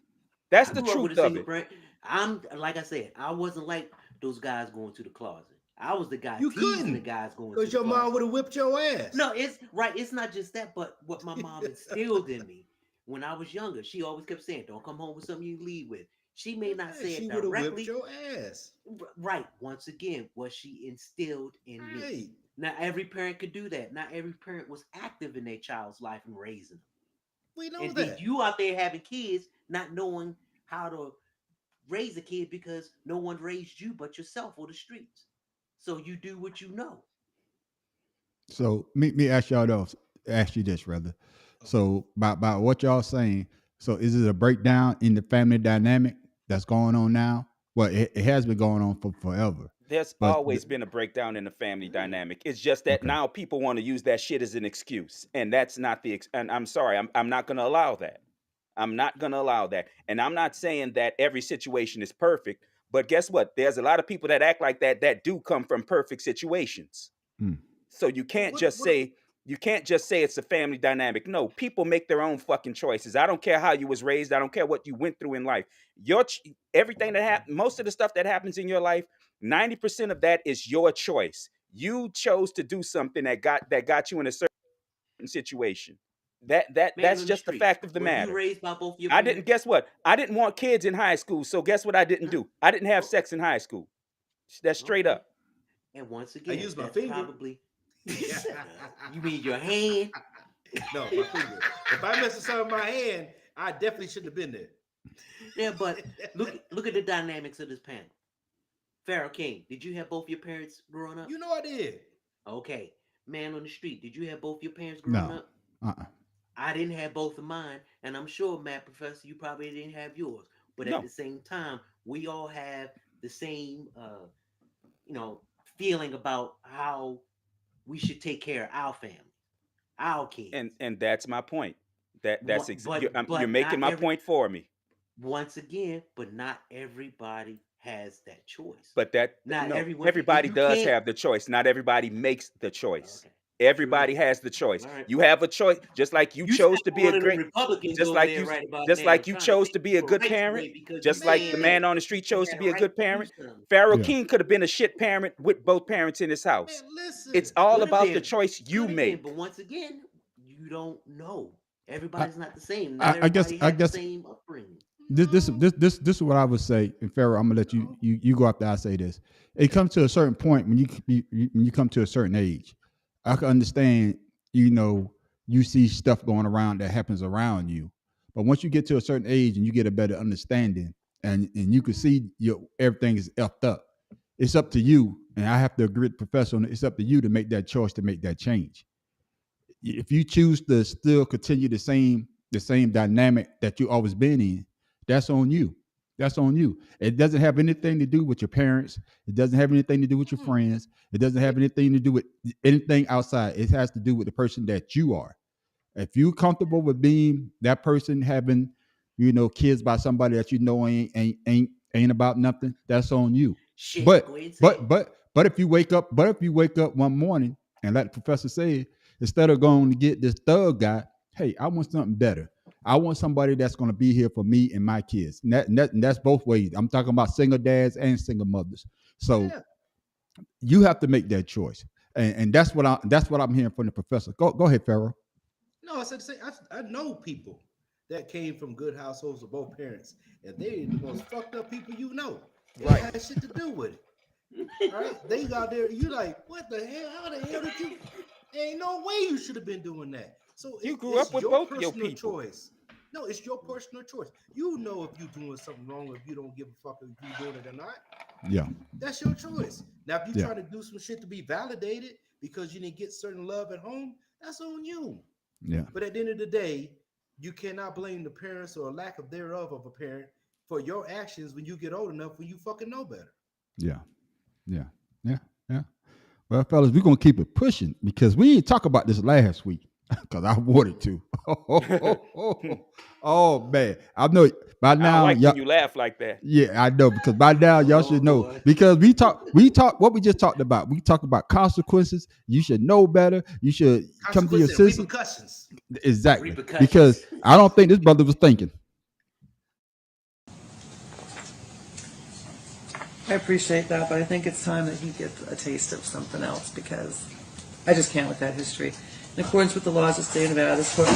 That's I the grew up with truth a of single it. parent. I'm like I said, I wasn't like those guys going to the closet. I was the guy You teasing the couldn't, guys going to because the your mom closet. would have whipped your ass. No, it's right. It's not just that, but what my mom instilled in me when I was younger. She always kept saying, "Don't come home with something you leave with." She may not say she it would have whipped directly. your ass. Right. Once again, what she instilled in me. Right. Not every parent could do that. Not every parent was active in their child's life and raising them. We know And that. then you out there having kids, not knowing how to raise a kid because no one raised you but yourself or the streets. So you do what you know. So me ask you this rather. So by what y'all saying, so is it a breakdown in the family dynamic that's going on now? Well, it has been going on for forever. There's But always been a breakdown in the family dynamic. It's just that Okay. now people want to use that shit as an excuse, and that's not and I'm sorry, I'm not going to allow that. I'm not going to allow that. And I'm not saying that every situation is perfect, but guess what? There's a lot of people that act like that do come from perfect situations. Mm. So you can't just say it's a family dynamic. No, people make their own fucking choices. I don't care how you was raised. I don't care what you went through in life. Everything that happened, most of the stuff that happens in your life, 90% of that is your choice. You chose to do something that got you in a certain different situation. That's just the fact of the matter. You raised by both your I parents? didn't. Guess what? I didn't want kids in high school. So guess what I didn't do? I didn't have sex in high school. That's straight up. And once again, I use my that's finger. probably. You mean your hand? No, my finger. If I messed with something in my hand, I definitely shouldn't have been there. Yeah, but look at the dynamics of this panel. Pharaoh King, did you have both your parents growing up? You know I did. Okay. Man on the street, did you have both your parents growing up? I didn't have both of mine, and I'm sure, Matt Professor, you probably didn't have yours. But at the same time, we all have the same, feeling about how we should take care of our family, our kids. And that's my point. You're making my point for me. Once again, but not everybody has that choice. But everybody does have the choice. Not everybody makes the choice. Okay. Everybody has the choice. Right. You have a choice, just like you chose to be a great Republican. Just like you chose to be a good parent. Just like the man on the street chose to be a good parent. Pharaoh King could have been a shit parent with both parents in his house. Man, listen, it's all about the choice you make. But once again, you don't know. Everybody's not the same. I guess the same upbringing. This is what I would say, and Pharaoh, I'm gonna let you go after I say this. It comes to a certain point when you come to a certain age. I can understand, you see stuff going around that happens around you, but once you get to a certain age and you get a better understanding, and you can see everything is effed up, it's up to you. And I have to agree with the professor on it. It's up to you to make that choice, to make that change. If you choose to still continue the same dynamic that you always been in, that's on you. That's on you. It doesn't have anything to do with your parents. It doesn't have anything to do with your friends. It doesn't have anything to do with anything outside. It has to do with the person that you are. If you're comfortable with being that person, having, kids by somebody that ain't about nothing, that's on you. Shit, but if you wake up one morning and like the professor said, instead of going to get this thug guy, hey, I want something better. I want somebody that's going to be here for me and my kids. And that's both ways. I'm talking about single dads and single mothers. So you have to make that choice. And that's what I'm hearing from the professor. Go ahead, Pharaoh. No, I said I know people that came from good households with both parents, and they're the most fucked up people you know. They had shit to do with it. Right? They out there, you like, what the hell? How the hell did you? There ain't no way you should have been doing that. So you grew up with both your people. Choice. No, it's your personal choice. You know if you're doing something wrong, or if you don't give a fuck if you're doing it or not. Yeah. That's your choice. Now, if you're trying to do some shit to be validated because you didn't get certain love at home, that's on you. Yeah. But at the end of the day, you cannot blame the parents or lack of thereof of a parent for your actions when you get old enough when you fucking know better. Yeah. Well, fellas, we're gonna keep it pushing because we didn't talk about this last week because I wanted to. Oh man, I know by now. I like when you laugh like that. Yeah, I know because by now y'all should know because we talk what we just talked about. We talk about consequences. You should know better. You should come to your senses. Repercussions. Exactly, because I don't think this brother was thinking. I appreciate that, but I think it's time that he gets a taste of something else because I just can't with that history. In accordance with the laws of the state of Nevada, this court...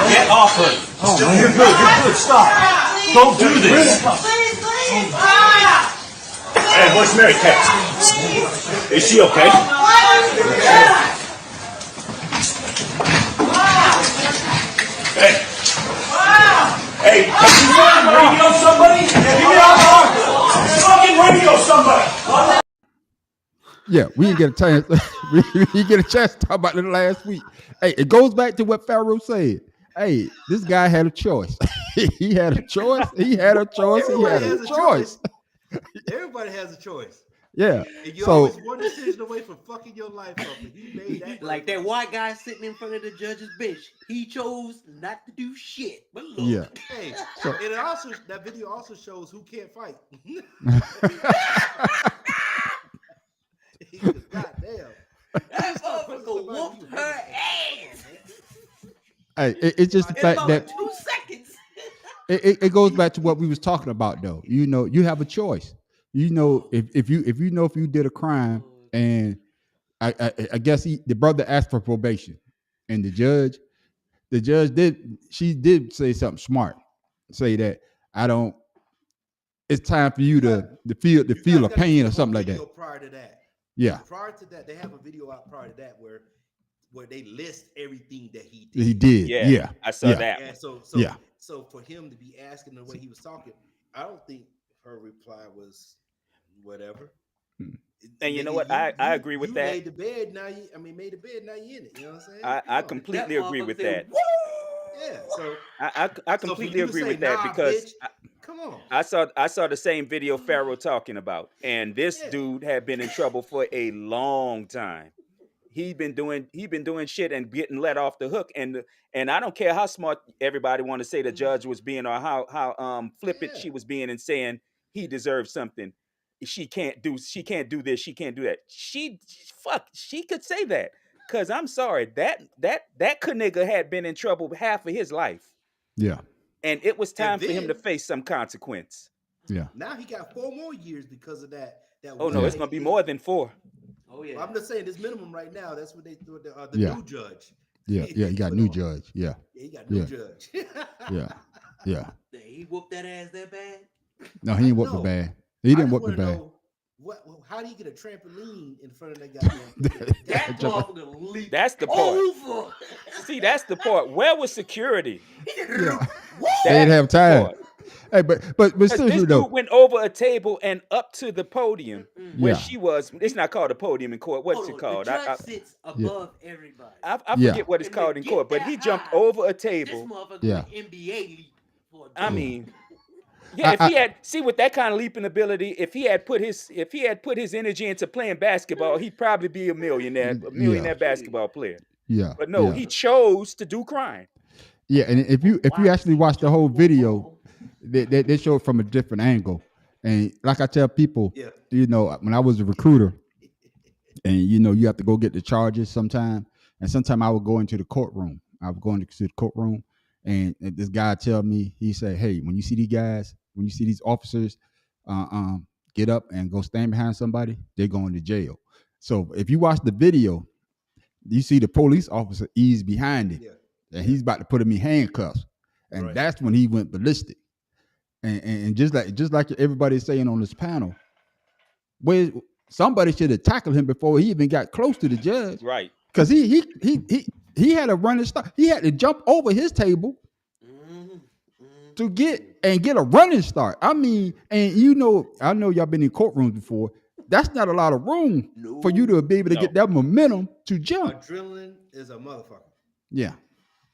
Get off her. Oh, man. You're good. Stop. Don't do this. Please. Hey, where's Mary Kate? Is she okay? Hey, radio somebody? Give me a fucking radio somebody. Yeah, we didn't get a chance. we didn't get a chance to talk about it last week. Hey, it goes back to what Pharaoh said. Hey, this guy had a choice. He had a choice. Everybody has a choice. Yeah. And you're So always one decision away from fucking your life up. And he made that Like verdict. that white guy sitting in front of the judge's bench. He chose not to do shit. But yeah. look. Hey, So and it also that video also shows who can't fight. Because goddamn, That start punching motherfucker somebody whooped you her really- ass hey, it's just the in fact about that 2 seconds. it goes back to what we was talking about though. You have a choice. If you did a crime and I guess the brother asked for probation and the judge did say something smart. Say that I don't it's time for you to You feel guys a got to see pain the or whole something like video that. prior to that. Yeah. Prior to that, they have a video out prior to that where they list everything that he He did. did. Yeah, Yeah. I saw Yeah. that And one. Yeah. so for him to be asking the way he was talking, I don't think her reply was whatever. And you know Nigga, what? I agree with you that. made the bed now. Made the bed now. You in it. You know what I'm saying? I Come on. completely That agree motherfucker with said, that. woo! Yeah. So I so for completely you to agree say with that nah, because bitch, come on. I saw the same video Pharaoh talking about, and this Yeah. dude had been in trouble for a long time. He been doing shit and getting let off the hook, and I don't care how smart everybody want to say the judge was being or how flippant Yeah. she was being and saying he deserves something. She can't do this, she can't do that. She could say that. Cause I'm sorry, that nigga had been in trouble half of his life. Yeah. And it was And time for him to then face some consequence. Yeah. now he got 4 more years because of that Oh one no, Yeah. it's that gonna he be did. more than 4. Oh, yeah. Well, I'm just saying this minimum right now. That's what they do. The Yeah. new judge. Yeah. Yeah. They You got put new on. judge. Yeah. Yeah, he got new Yeah. judge. Yeah. Yeah. He whooped that ass that bad? No, he didn't whoop the No, bad. He I didn't just whoop the want to bad. know how do you get a trampoline in front of that goddamn thing? That Jump up. motherfucker leaped That's the part. over. See, that's the part. Where was security? Yeah. Woo! They didn't That's have the time. part. Hey, but Because seriously this dude though. went over a table and up to the podium where Yeah. she was. It's not called a podium in court. What's Hold it on. called? The I, judge I, sits Yeah. above everybody. I Yeah. forget what it's And called to in get court, but that he jumped high, over a this table. motherfucker Yeah. went NBA leap for a I jump. Yeah. mean, yeah, if I he had with that kind of leaping ability, if he had put his energy into playing basketball, he'd probably be a yeah. millionaire basketball player. Yeah. But no, Yeah. he chose to do crime. Yeah. And if you actually watch the whole video, they show it from a different angle. And like I tell people, Yeah. when I was a recruiter, and you have to go get the charges sometime, and sometime I would go into the courtroom. I would go into the courtroom, and this guy tell me, he said, "Hey, when you see these officers, uh, um, get up and go stand behind somebody, they're going to jail." So if you watch the video, you see the police officer ease behind him, Yeah. and he's about to put him in handcuffs, and Right. that's when he went ballistic. And just like everybody's saying on this panel, where somebody should have tackled him before he even got close to the judge, Right. because he had a running start. He had to jump over his table to get a running start. I mean, and I know y'all been in courtrooms before. That's not a lot of room for you to be able to No. get that momentum to jump. Adrenaline is a motherfucker. Yeah,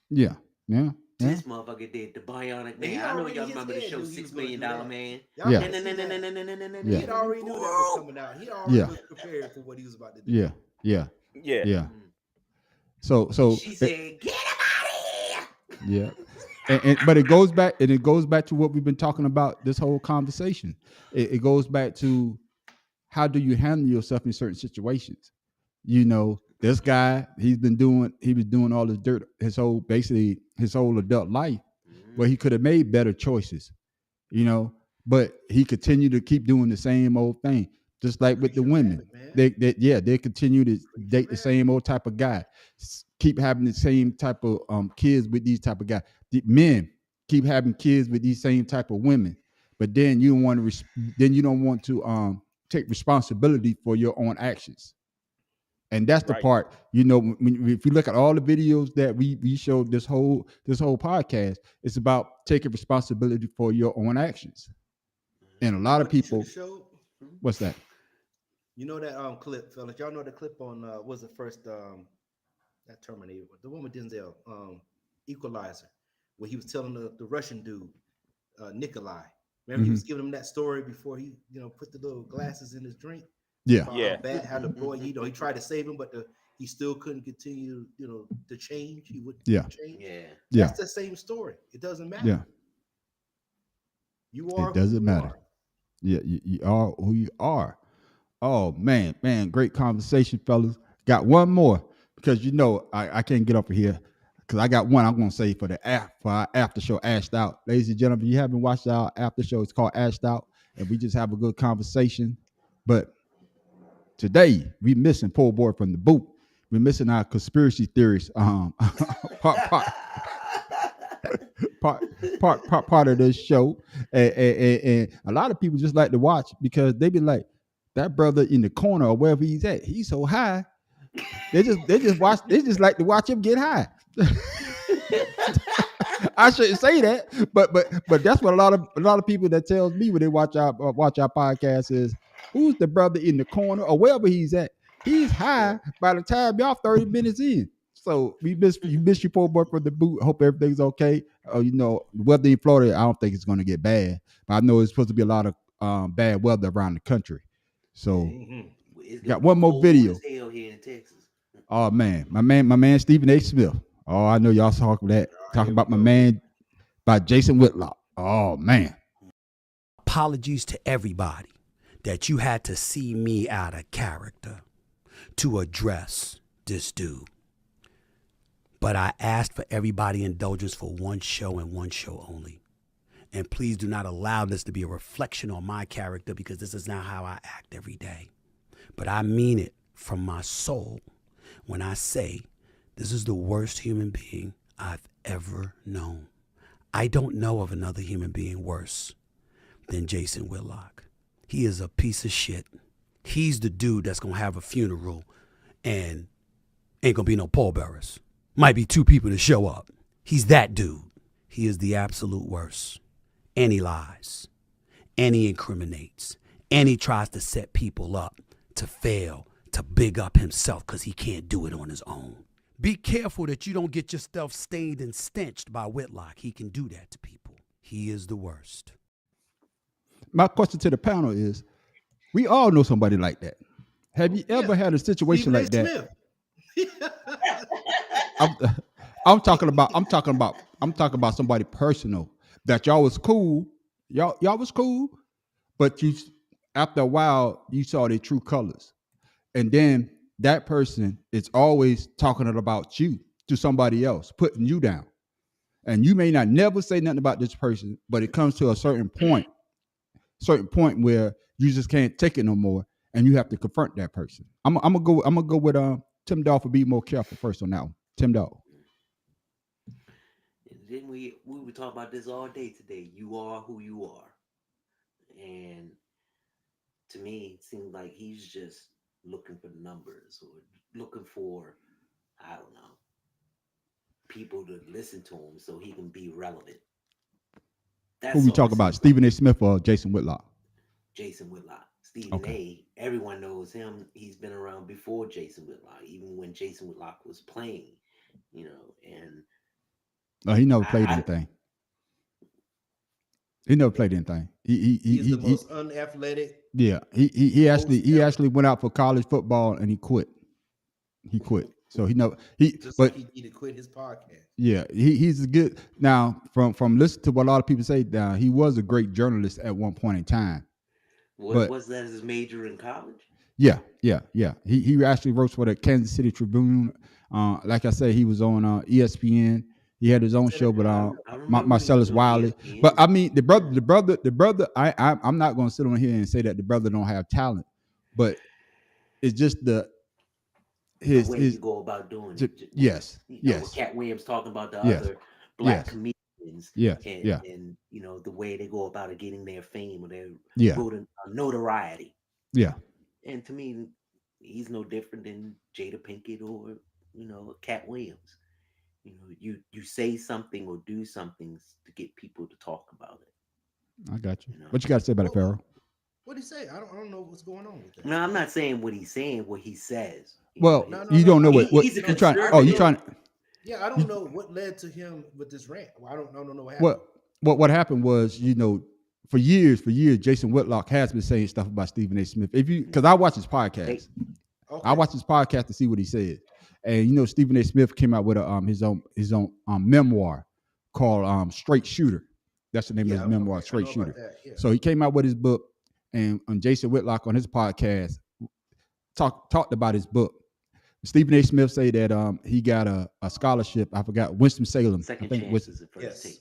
yeah, yeah, yeah. This motherfucker did the bionic And he man. I know already y'all in his remember the head show knew he Six was gonna Million do Dollar that. Man. Y'all Yeah. gotta see that. Yeah. He had already knew that was coming out. He already Yeah. was prepared for what he was about to do. Yeah, yeah, Yeah. yeah. So She said, "Get him out of here." yeah. But it goes back, to what we've been talking about this whole conversation. It goes back to how do you handle yourself in certain situations. This guy, he was doing all this dirt basically his whole adult life, where he could have made better choices, but he continued to keep doing the same old thing. Just like with the women, they continue to date the same old type of guy, keep having the same type of kids with these type of guys. The men keep having kids with these same type of women, but then you don't want to take responsibility for your own actions. And that's the Right. part, if you look at all the videos that we showed this whole podcast, it's about taking responsibility for your own actions. And a lot of What you should people, have showed. what's that? You know that clip, fellas. Y'all know the clip on what was the first that Terminator, the one with Denzel, Equalizer, where he was telling the Russian dude, Nikolai, Remember, he was giving him that story before he, put the little glasses in his drink. Yeah. About Yeah. how bad, how the boy, he tried to save him, but he still couldn't continue, to change. He wouldn't Yeah. change. Yeah. Yeah. That's the same story. It doesn't matter. Yeah. You are It doesn't who you matter. are. Yeah, you are who you are. Oh man, great conversation, fellas. Got one more because I can't get up here because I got one I'm gonna say for our after show, Ashed Out. Ladies and gentlemen, if you haven't watched our after show, it's called Ashed Out, and we just have a good conversation. But today we missing poor boy from the boot. We're missing our conspiracy theories. Part of this show, and a lot of people just like to watch because they be like, that brother in the corner or wherever he's at, he's so high. They just like to watch him get high. I shouldn't say that, but that's what a lot of people that tells me when they watch our podcast is, who's the brother in the corner or wherever he's at? He's high by the time y'all 30 minutes in. So you miss your poor boy from the boot. Hope everything's okay. The weather in Florida, I don't think it's going to get bad, but I know it's supposed to be a lot of bad weather around the country. So got one more video. Hell here in Texas. Oh man, my man Stephen A. Smith. Oh, I know y'all talking about my man by Jason Whitlock. Oh man. Apologies to everybody that you had to see me out of character to address this dude. But I asked for everybody indulgence for one show and one show only. And please do not allow this to be a reflection on my character because this is not how I act every day. But I mean it from my soul when I say this is the worst human being I've ever known. I don't know of another human being worse than Jason Whitlock. He is a piece of shit. He's the dude that's going to have a funeral and ain't going to be no pallbearers. Might be 2 people to show up. He's that dude. He is the absolute worst. And he lies. And he incriminates. And he tries to set people up to fail, to big up himself because he can't do it on his own. Be careful that you don't get yourself stained and stenched by Whitlock. He can do that to people. He is the worst. My question to the panel is, we all know somebody like that. Have you ever had a situation like that? I'm talking about somebody personal that y'all was cool. Y'all was cool, but after a while you saw their true colors. And then that person is always talking about you to somebody else, putting you down. And you may not never say nothing about this person, but it comes to a certain point where you just can't take it no more, and you have to confront that person. I'm gonna go with Tim Dahl for being more careful first on that one. Tim Dahl. And then we were talking about this all day today. You are who you are, and to me, it seems like he's just looking for numbers or looking for, I don't know, people to listen to him so he can be relevant. That's who we talk about, Stephen A. Smith or Jason Whitlock? Jason Whitlock. Stephen A., everyone knows him. He's been around before Jason Whitlock, even when Jason Whitlock was playing, and he never played anything. He never played anything. He's the most unathletic. Yeah, he actually went out for college football and he quit. So he like he need to quit his podcast. Yeah, he's good. Now, from listening to what a lot of people say, now he was a great journalist at one point in time. Was that his major in college? Yeah. He actually wrote for the Kansas City Tribune. Like I said, he was on ESPN. He had his own show, but Marcellus Wiley. But I mean, the brother. I'm not going to sit on here and say that the brother don't have talent, but it's just the way you go about doing it. Yes. Cat Williams talking about the other black comedians. And the way they go about it, getting their fame or their notoriety. Yeah. And to me, he's no different than Jada Pinkett or Cat Williams. You say something or do something to get people to talk about it. I got you. What you got to say about it, Pharaoh? What did he say? I don't know what's going on with that. No, I'm not saying what he's saying. What he says. Well, you don't know what he's you're trying. Oh, you're trying. Yeah, I don't know what led to him with this rant. Well, I don't know what happened. What happened was, for years, Jason Whitlock has been saying stuff about Stephen A. Smith. Because I watch his podcast, I watch his podcast to see what he says. And Stephen A. Smith came out with his own memoir called Straight Shooter. That's the name of his memoir, Straight Shooter. So he came out with his book, and Jason Whitlock on his podcast talked about his book. Stephen A. Smith say that he got a scholarship. I forgot, Winston-Salem. Second I think chances at first takes.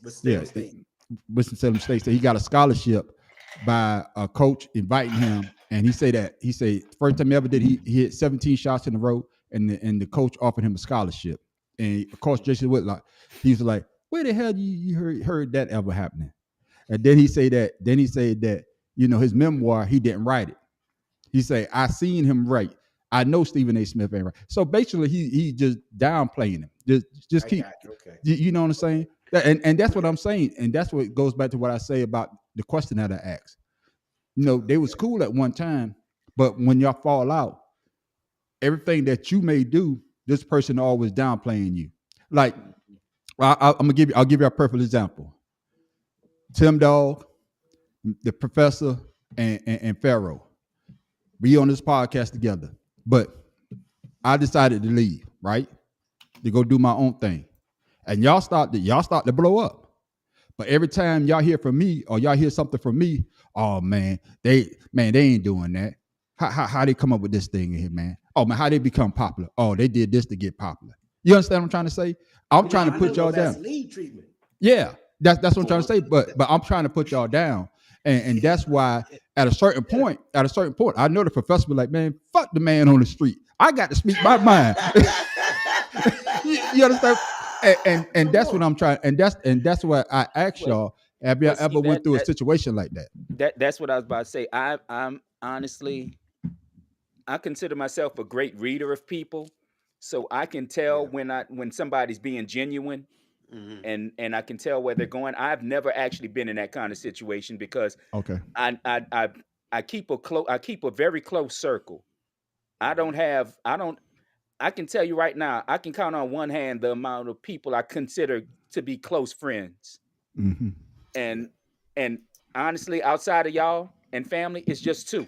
Winston-Salem State. So he got a scholarship by a coach inviting him, and he said first time he ever did, he hit 17 shots in a row, and the coach offered him a scholarship. And of course, Jason Whitlock, he was like, "Where the hell you heard that ever happening?" And then he said that his memoir, he didn't write it. He said, "I seen him write. I know Stephen A. Smith ain't right." So basically, he just downplaying him. Just keep, you know what I'm saying? And that's what I'm saying. And that's what goes back to what I say about the question that I asked. They was cool at one time, but when y'all fall out, everything that you may do, this person always downplaying you. Like, I'll give you a perfect example. Tim Dog, the professor, and Pharaoh. We on this podcast together. But I decided to leave, right? To go do my own thing. And y'all start to blow up. But every time y'all hear from me or y'all hear something from me, oh man, they ain't doing that. How they come up with this thing in here, man? Oh man, how they become popular? Oh, they did this to get popular. You understand what I'm trying to say? I'm trying to put y'all down. Lead treatment. Yeah, that's what I'm trying to say. But I'm trying to put y'all down. And that's why at a certain point, I know the professor was like, "Man, fuck the man on the street. I got to speak my mind." you understand? And that's what I'm trying. And that's what I asked y'all. Have you ever went through a situation like that? That's what I was about to say. I'm honestly, I consider myself a great reader of people, so I can tell when somebody's being genuine. Mm-hmm. And I can tell where they're going. I've never actually been in that kind of situation because I keep a very close circle. I can tell you right now, I can count on one hand the amount of people I consider to be close friends. Mm-hmm. And honestly, outside of y'all and family, it's just two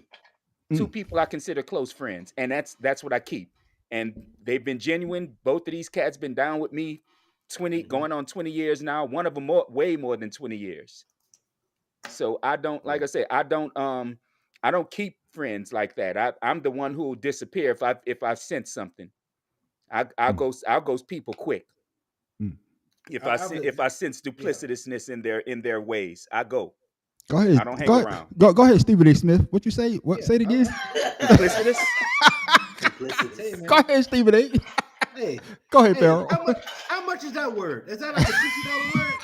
people I consider close friends, and that's what I keep. And they've been genuine. Both of these cats been down with me 20 going on 20 years now. One of them way more than 20 years. So I don't, like I say, I don't keep friends like that. I'm the one who will disappear if I sense something. I'll go people quick. If I sense duplicitousness in their ways, I go. Go ahead. I don't hang around. Go ahead, Stephen A. Smith. What you say? Say it again. Duplicitous. Go ahead, Stephen A. Hey, go ahead, Pharaoh. How much is that word? Is that like a $50 word?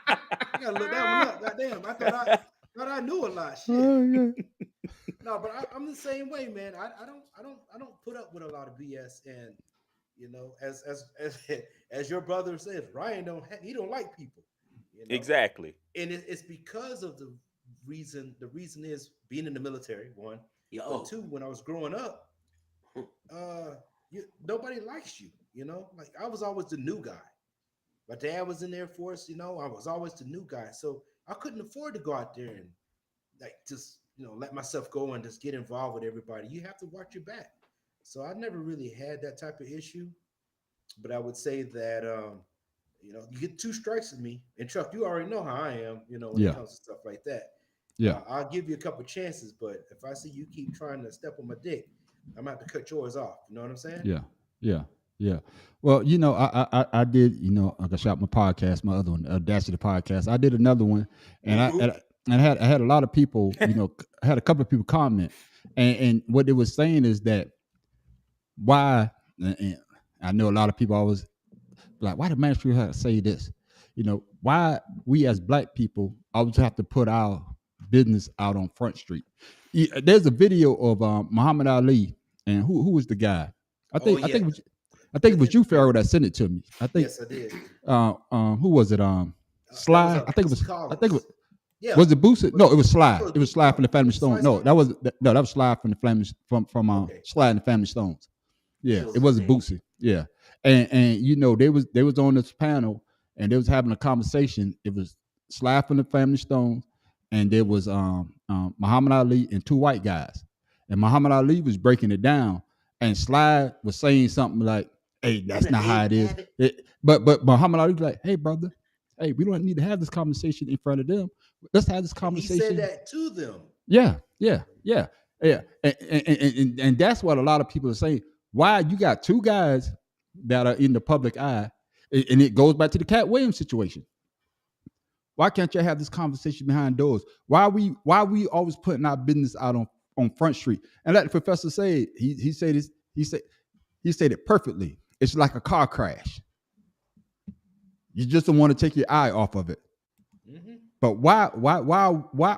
I gotta look that one up. Goddamn, I thought I knew a lot. Shit. No, but I'm the same way, man. I don't put up with a lot of BS, and as your brother says, Ryan don't like people. Exactly. And it's because of the reason. The reason is being in the military. One, but two, when I was growing up, nobody likes you. Like I was always the new guy. My dad was in the Air Force. I was always the new guy, so I couldn't afford to go out there and like just let myself go and just get involved with everybody. You have to watch your back. So I never really had that type of issue, but I would say that you get two strikes with me, and Chuck, you already know how I am. When it comes to stuff like that. Yeah, I'll give you a couple chances, but if I see you keep trying to step on my dick, I'm gonna have to cut yours off. You know what I'm saying? Yeah. Well, I did. I shot my podcast, my other one, Audacity podcast. I did another one, and I had a lot of people. I had a couple of people comment, and what they were saying is that why. And I know a lot of people always like, why the mainstream have to say this? Why we as black people always have to put our business out on Front Street. There's a video of Muhammad Ali, and who was the guy? I think it was you, Pharaoh, that sent it to me. I think. Yes, I did. Who was it? Sly. I think it was. Yeah. Was it Boosie? No, it was Sly. It was Sly from the Family Stone. No, that was Sly from the Family from Sly and the Family Stones. Yeah, it wasn't Boosie. Yeah, and they was on this panel and they was having a conversation. It was Sly from the Family Stones, and there was Muhammad Ali and two white guys. And Muhammad Ali was breaking it down, and Sly was saying something like, "Hey, that's not how it is." But Muhammad Ali was like, "Hey, brother, hey, we don't need to have this conversation in front of them. Let's have this And he said conversation." that to them. Yeah, yeah, yeah, yeah, and that's what a lot of people are saying. Why you got two guys that are in the public eye, and it goes back to the Cat Williams situation. Why can't you have this conversation behind doors? Why we always putting our business out on Front Street? And like the professor said, he said this, he said it perfectly. It's like a car crash. You just don't want to take your eye off of it. Mm-hmm. But why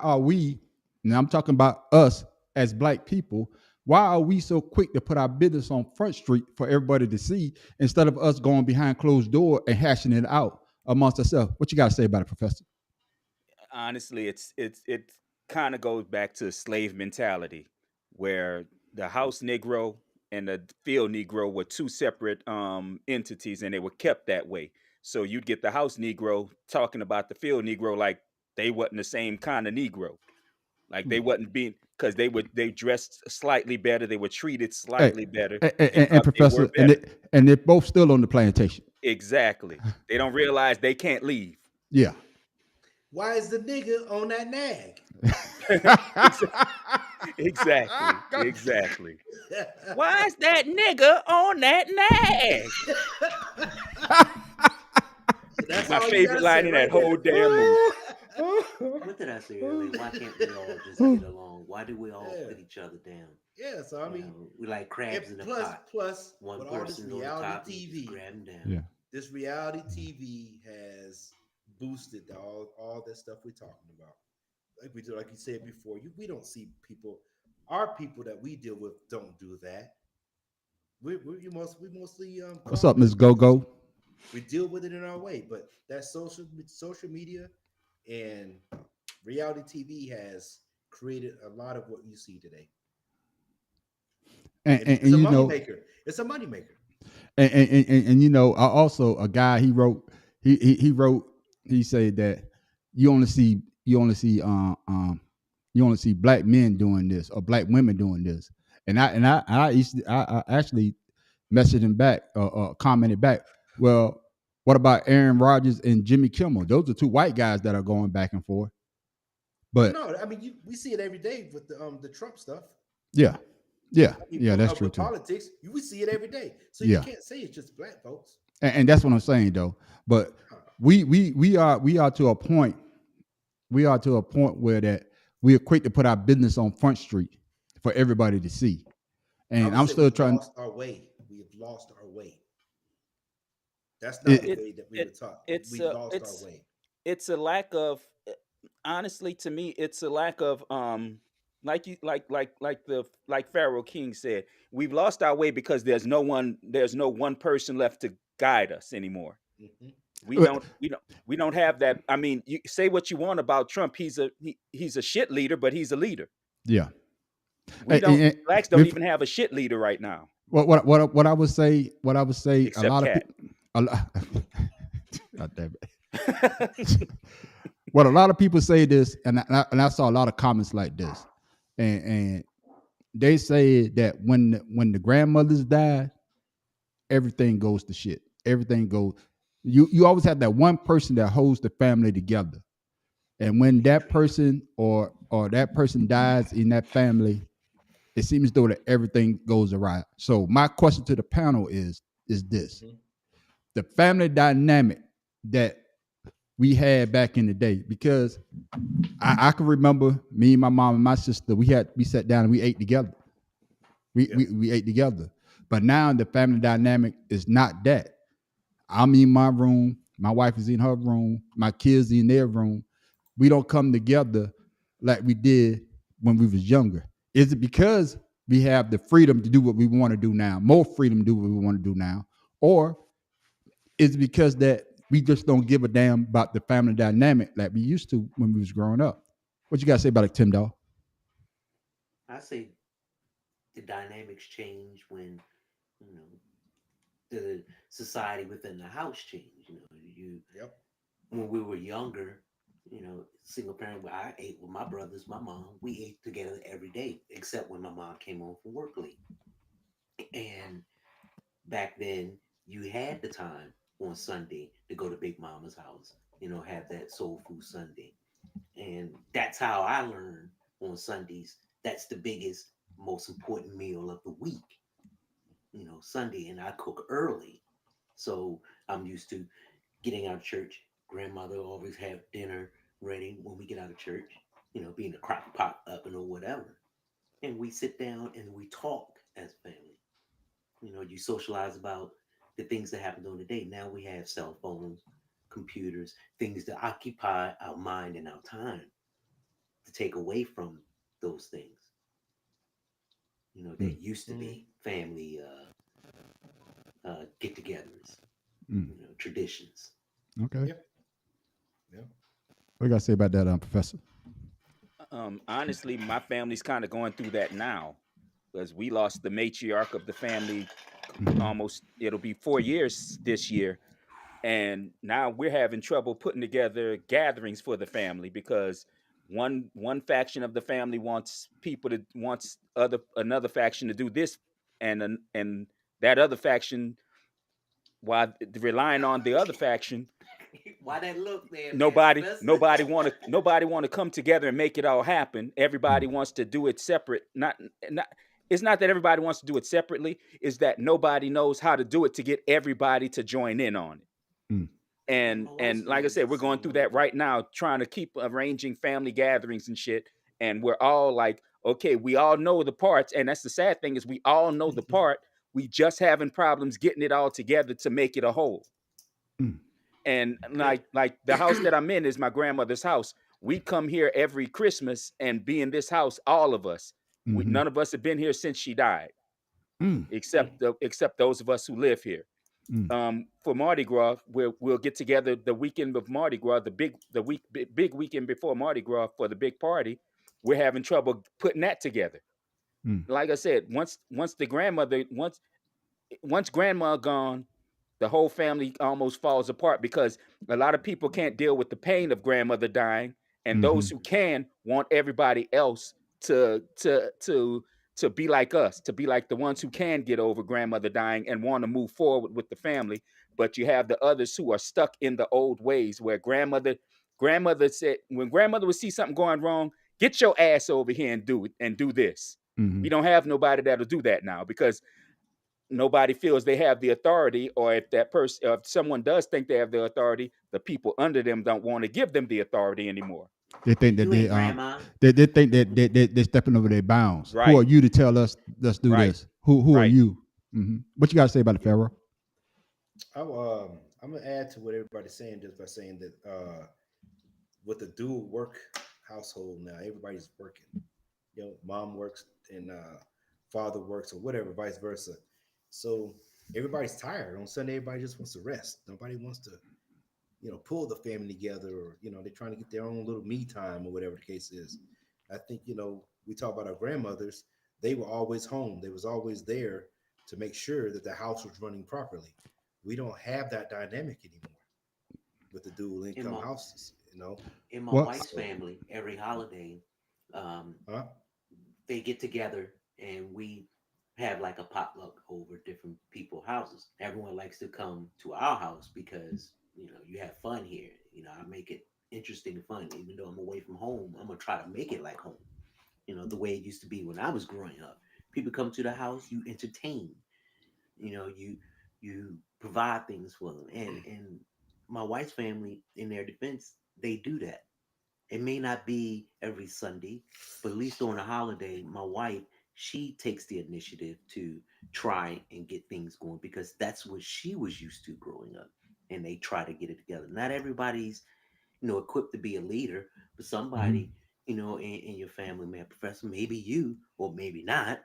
are we, and I'm talking about us as black people, why are we so quick to put our business on Front Street for everybody to see instead of us going behind closed door and hashing it out amongst ourselves? What you got to say about it, Professor? Honestly, it kind of goes back to slave mentality, where the house Negro and the field Negro were two separate entities, and they were kept that way. So you'd get the house Negro talking about the field Negro like they wasn't the same kind of Negro, like they wasn't being, because they dressed slightly better, they were treated Hey, slightly better, and and thought they were Professor, better. and they're both still on the plantation. Exactly. They don't realize they can't leave. Yeah. Why is the nigga on that nag? Exactly. Exactly. Why is that nigga on that nag? That's My all you favorite gotta line say in right that whole there. damn movie. What did I say earlier? Why can't we all just get along? Why do we all Yeah. put each other down? Yeah, so I You mean, know, we like crabs in a plus pot. plus One with all this person on the reality top, and you just TV, grab them down. Yeah. this reality TV has boosted all that stuff we're talking about. Like we do, like you said before, we don't see people. Our people that we deal with don't do that. We mostly What's calm up, Miss Go individuals. Go? We deal with it in our way, but that social media and reality TV has created a lot of what you see today. And, And and, it's and a you money know, maker. It's a money maker. and you know, also a guy he wrote, he wrote, he said that you only see you only see you only see black men doing this or black women doing this. And I actually messaged him back, commented back. Well, what about Aaron Rodgers and Jimmy Kimmel? Those are two white guys that are going back and forth. Well, But no, I mean we see it every day with the Trump stuff. yeah, yeah, I mean, yeah, that's true with too. politics, we see it every day. So you Yeah, can't say it's just black folks. and that's what I'm saying though. But we are to a point. We are to a point where that we are quick to put our business on Front Street for everybody to see. I And would I'm say still we've trying. lost our way. We have lost our way. That's not the It, It way that we were it taught. it's We a lost our it's way. it's a lack of, honestly, to me it's a lack of, like you like Pharaoh King said, we've lost our way because there's no one person left to guide us anymore. Hmm. We don't have that. I mean, you say what you want about Trump, he's a shit leader, but he's a leader. yeah. We don't Blacks don't Bef- even have a shit leader right now, what I would say, a except lot of Cat. people, God damn it. What a lot of people say this, and I saw a lot of comments like this, and they say that when the grandmothers die, everything goes to shit. Everything goes. You always have that one person that holds the family together, and when that person or that person dies in that family, it seems as though that everything goes awry. So my question to the panel is this: Hmm. the family dynamic that we had back in the day, because I can remember me, my mom, and my sister. We sat down and we ate together. Yeah. We ate together. But now the family dynamic is not that. I'm in my room, my wife is in her room, my kids in their room. We don't come together like we did when we was younger. Is it because we have the freedom to do what we want to do now, more freedom to do what we want to do now, or is it because that we just don't give a damn about the family dynamic like we used to when we was growing up? What you got to say about it, Tim Doll? I say the dynamics change when, you know, the society within the house changed. You know, Yep. when we were younger, single parent where I ate with my brothers, my mom. We ate together every day, except when my mom came home from work late. And back then, you had the time on Sunday to go to Big Mama's house, have that soul food Sunday. And that's how I learned on Sundays. That's the biggest, most important meal of the week, Sunday. And I cook early. So I'm used to getting out of church. Grandmother always have dinner ready when we get out of church, being a crock pot oven or whatever. And we sit down and we talk as family. You socialize about the things that happen during the day. Now we have cell phones, computers, things that occupy our mind and our time to take away from those things. That used to be family get-togethers, traditions. Okay. Yep. Yep. What you got to say about that, Professor? Honestly, my family's kind of going through that now because we lost the matriarch of the family almost, it'll be 4 years this year. And now we're having trouble putting together gatherings for the family because one faction of the family wants another faction to do this, and that other faction, while relying on the other faction, Why that look there? nobody Man, nobody want to come together and make it all happen. Everybody wants to do it separate. Not it's not that everybody wants to do it separately, it's that nobody knows how to do it to get everybody to join in on it. And like I said, we're going through that right now, trying to keep arranging family gatherings and shit. And we're all like, okay, we all know the parts, and that's the sad thing, is we all know the part. We just having problems getting it all together to make it a whole. And like the house that I'm in is my grandmother's house. We come here every Christmas and be in this house, all of us. None of us have been here since she died, except those of us who live here. For Mardi Gras, we'll get together the weekend of Mardi Gras, big weekend before Mardi Gras for the big party. We're having trouble putting that together. Like I said, once grandma gone, the whole family almost falls apart because a lot of people can't deal with the pain of grandmother dying, and those who can want everybody else to be like us, to be like the ones who can get over grandmother dying and want to move forward with the family. But you have the others who are stuck in the old ways where grandmother said, when grandmother would see something going wrong, get your ass over here and do it and do this. We don't have nobody that'll do that now because nobody feels they have the authority, or if someone does think they have the authority, the people under them don't want to give them the authority anymore. They think that they think that they're stepping over their bounds. Right. Who are you to tell us let's do this? Who are Right. you? What you got to say about it, Pharaoh? I'm gonna add to what everybody's saying just by saying that with the dual work household now, everybody's working. Mom works and father works, or whatever, vice versa. So everybody's tired on Sunday. Everybody just wants to rest. Nobody wants to, pull the family together, or they're trying to get their own little me time, or whatever the case is. I think we talk about our grandmothers. They were always home. They was always there to make sure that the house was running properly. We don't have that dynamic anymore with the dual income houses. In my wife's family, every holiday, they get together and we have like a potluck over different people's houses. Everyone likes to come to our house because you have fun here. I make it interesting and fun. Even though I'm away from home, I'm gonna try to make it like home. The way it used to be when I was growing up. People come to the house, you entertain. You provide things for them. And my wife's family, in their defense, they do that. It may not be every Sunday, but at least on a holiday, my wife, she takes the initiative to try and get things going because that's what she was used to growing up. And they try to get it together. Not everybody's, equipped to be a leader, but somebody, in your family, man, Professor, maybe you, or maybe not.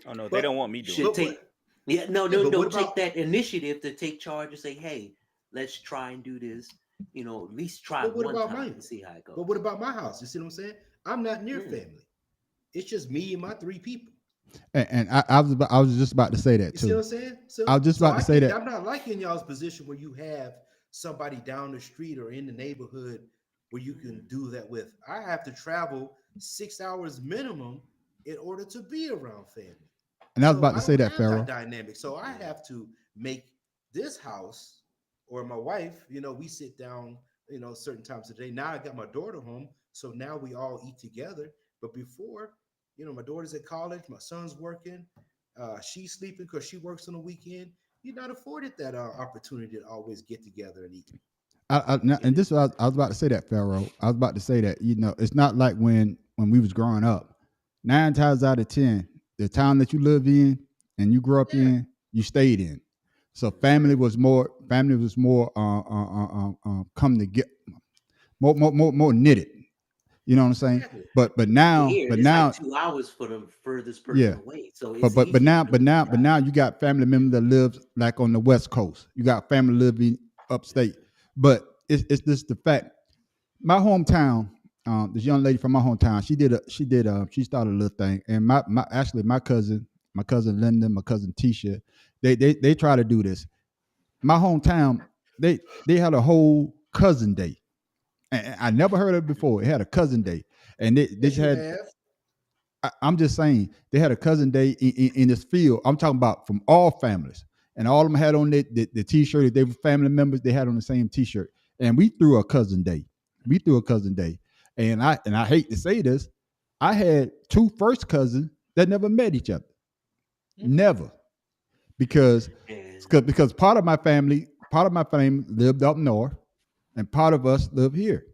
Oh no, they don't want me doing it. Take that initiative to take charge and say, hey, let's try and do this. At least try one time and see how it goes. But what about my house? You see what I'm saying? I'm not near family. It's just me and my 3 people. And I was just about to say that too. You see what I'm saying? So, I was just about to say that. I'm not like in y'all's position where you have somebody down the street or in the neighborhood where you can do that with. I have to travel 6 hours minimum in order to be around family. And I was So about to I say don't that, have that Pharaoh. dynamic. So I have to make this house or my wife, we sit down, certain times of the day. Now I got my daughter home. So now we all eat together. But before, my daughter's at college, my son's working, she's sleeping because she works on the weekend. You're not afforded that opportunity to always get together and eat. And this was, I was about to say that, Pharaoh. I was about to say that, it's not like when we was growing up. 9 times out of 10, the town that you live in and you grew up Yeah, in, you stayed in. So that's right. family was more come to get more knitted. You know what I'm saying? Exactly. But Well, now, here but it's like now, 2 hours for the furthest person yeah. away, so But it's but but easier now for but them to now but drive. now you got family members that lives like on the West Coast. You got family living upstate. But it's just the fact. My hometown, this young lady from my hometown, she started a little thing. And my cousin Linda, my cousin Tisha, they try to do this. My hometown, they had a whole cousin day. And I never heard of it before. It had a cousin day. And they Yes, just you had have. I'm just saying they had a cousin day in this field. I'm talking about from all families, and all of them had on the t-shirt. If they were family members, they had on the same t-shirt. And we threw a cousin day. We threw a cousin day, and I hate to say this, I had two first cousins that never met each other, Hmm. never, because And because part of my family lived up north, and part of us live here,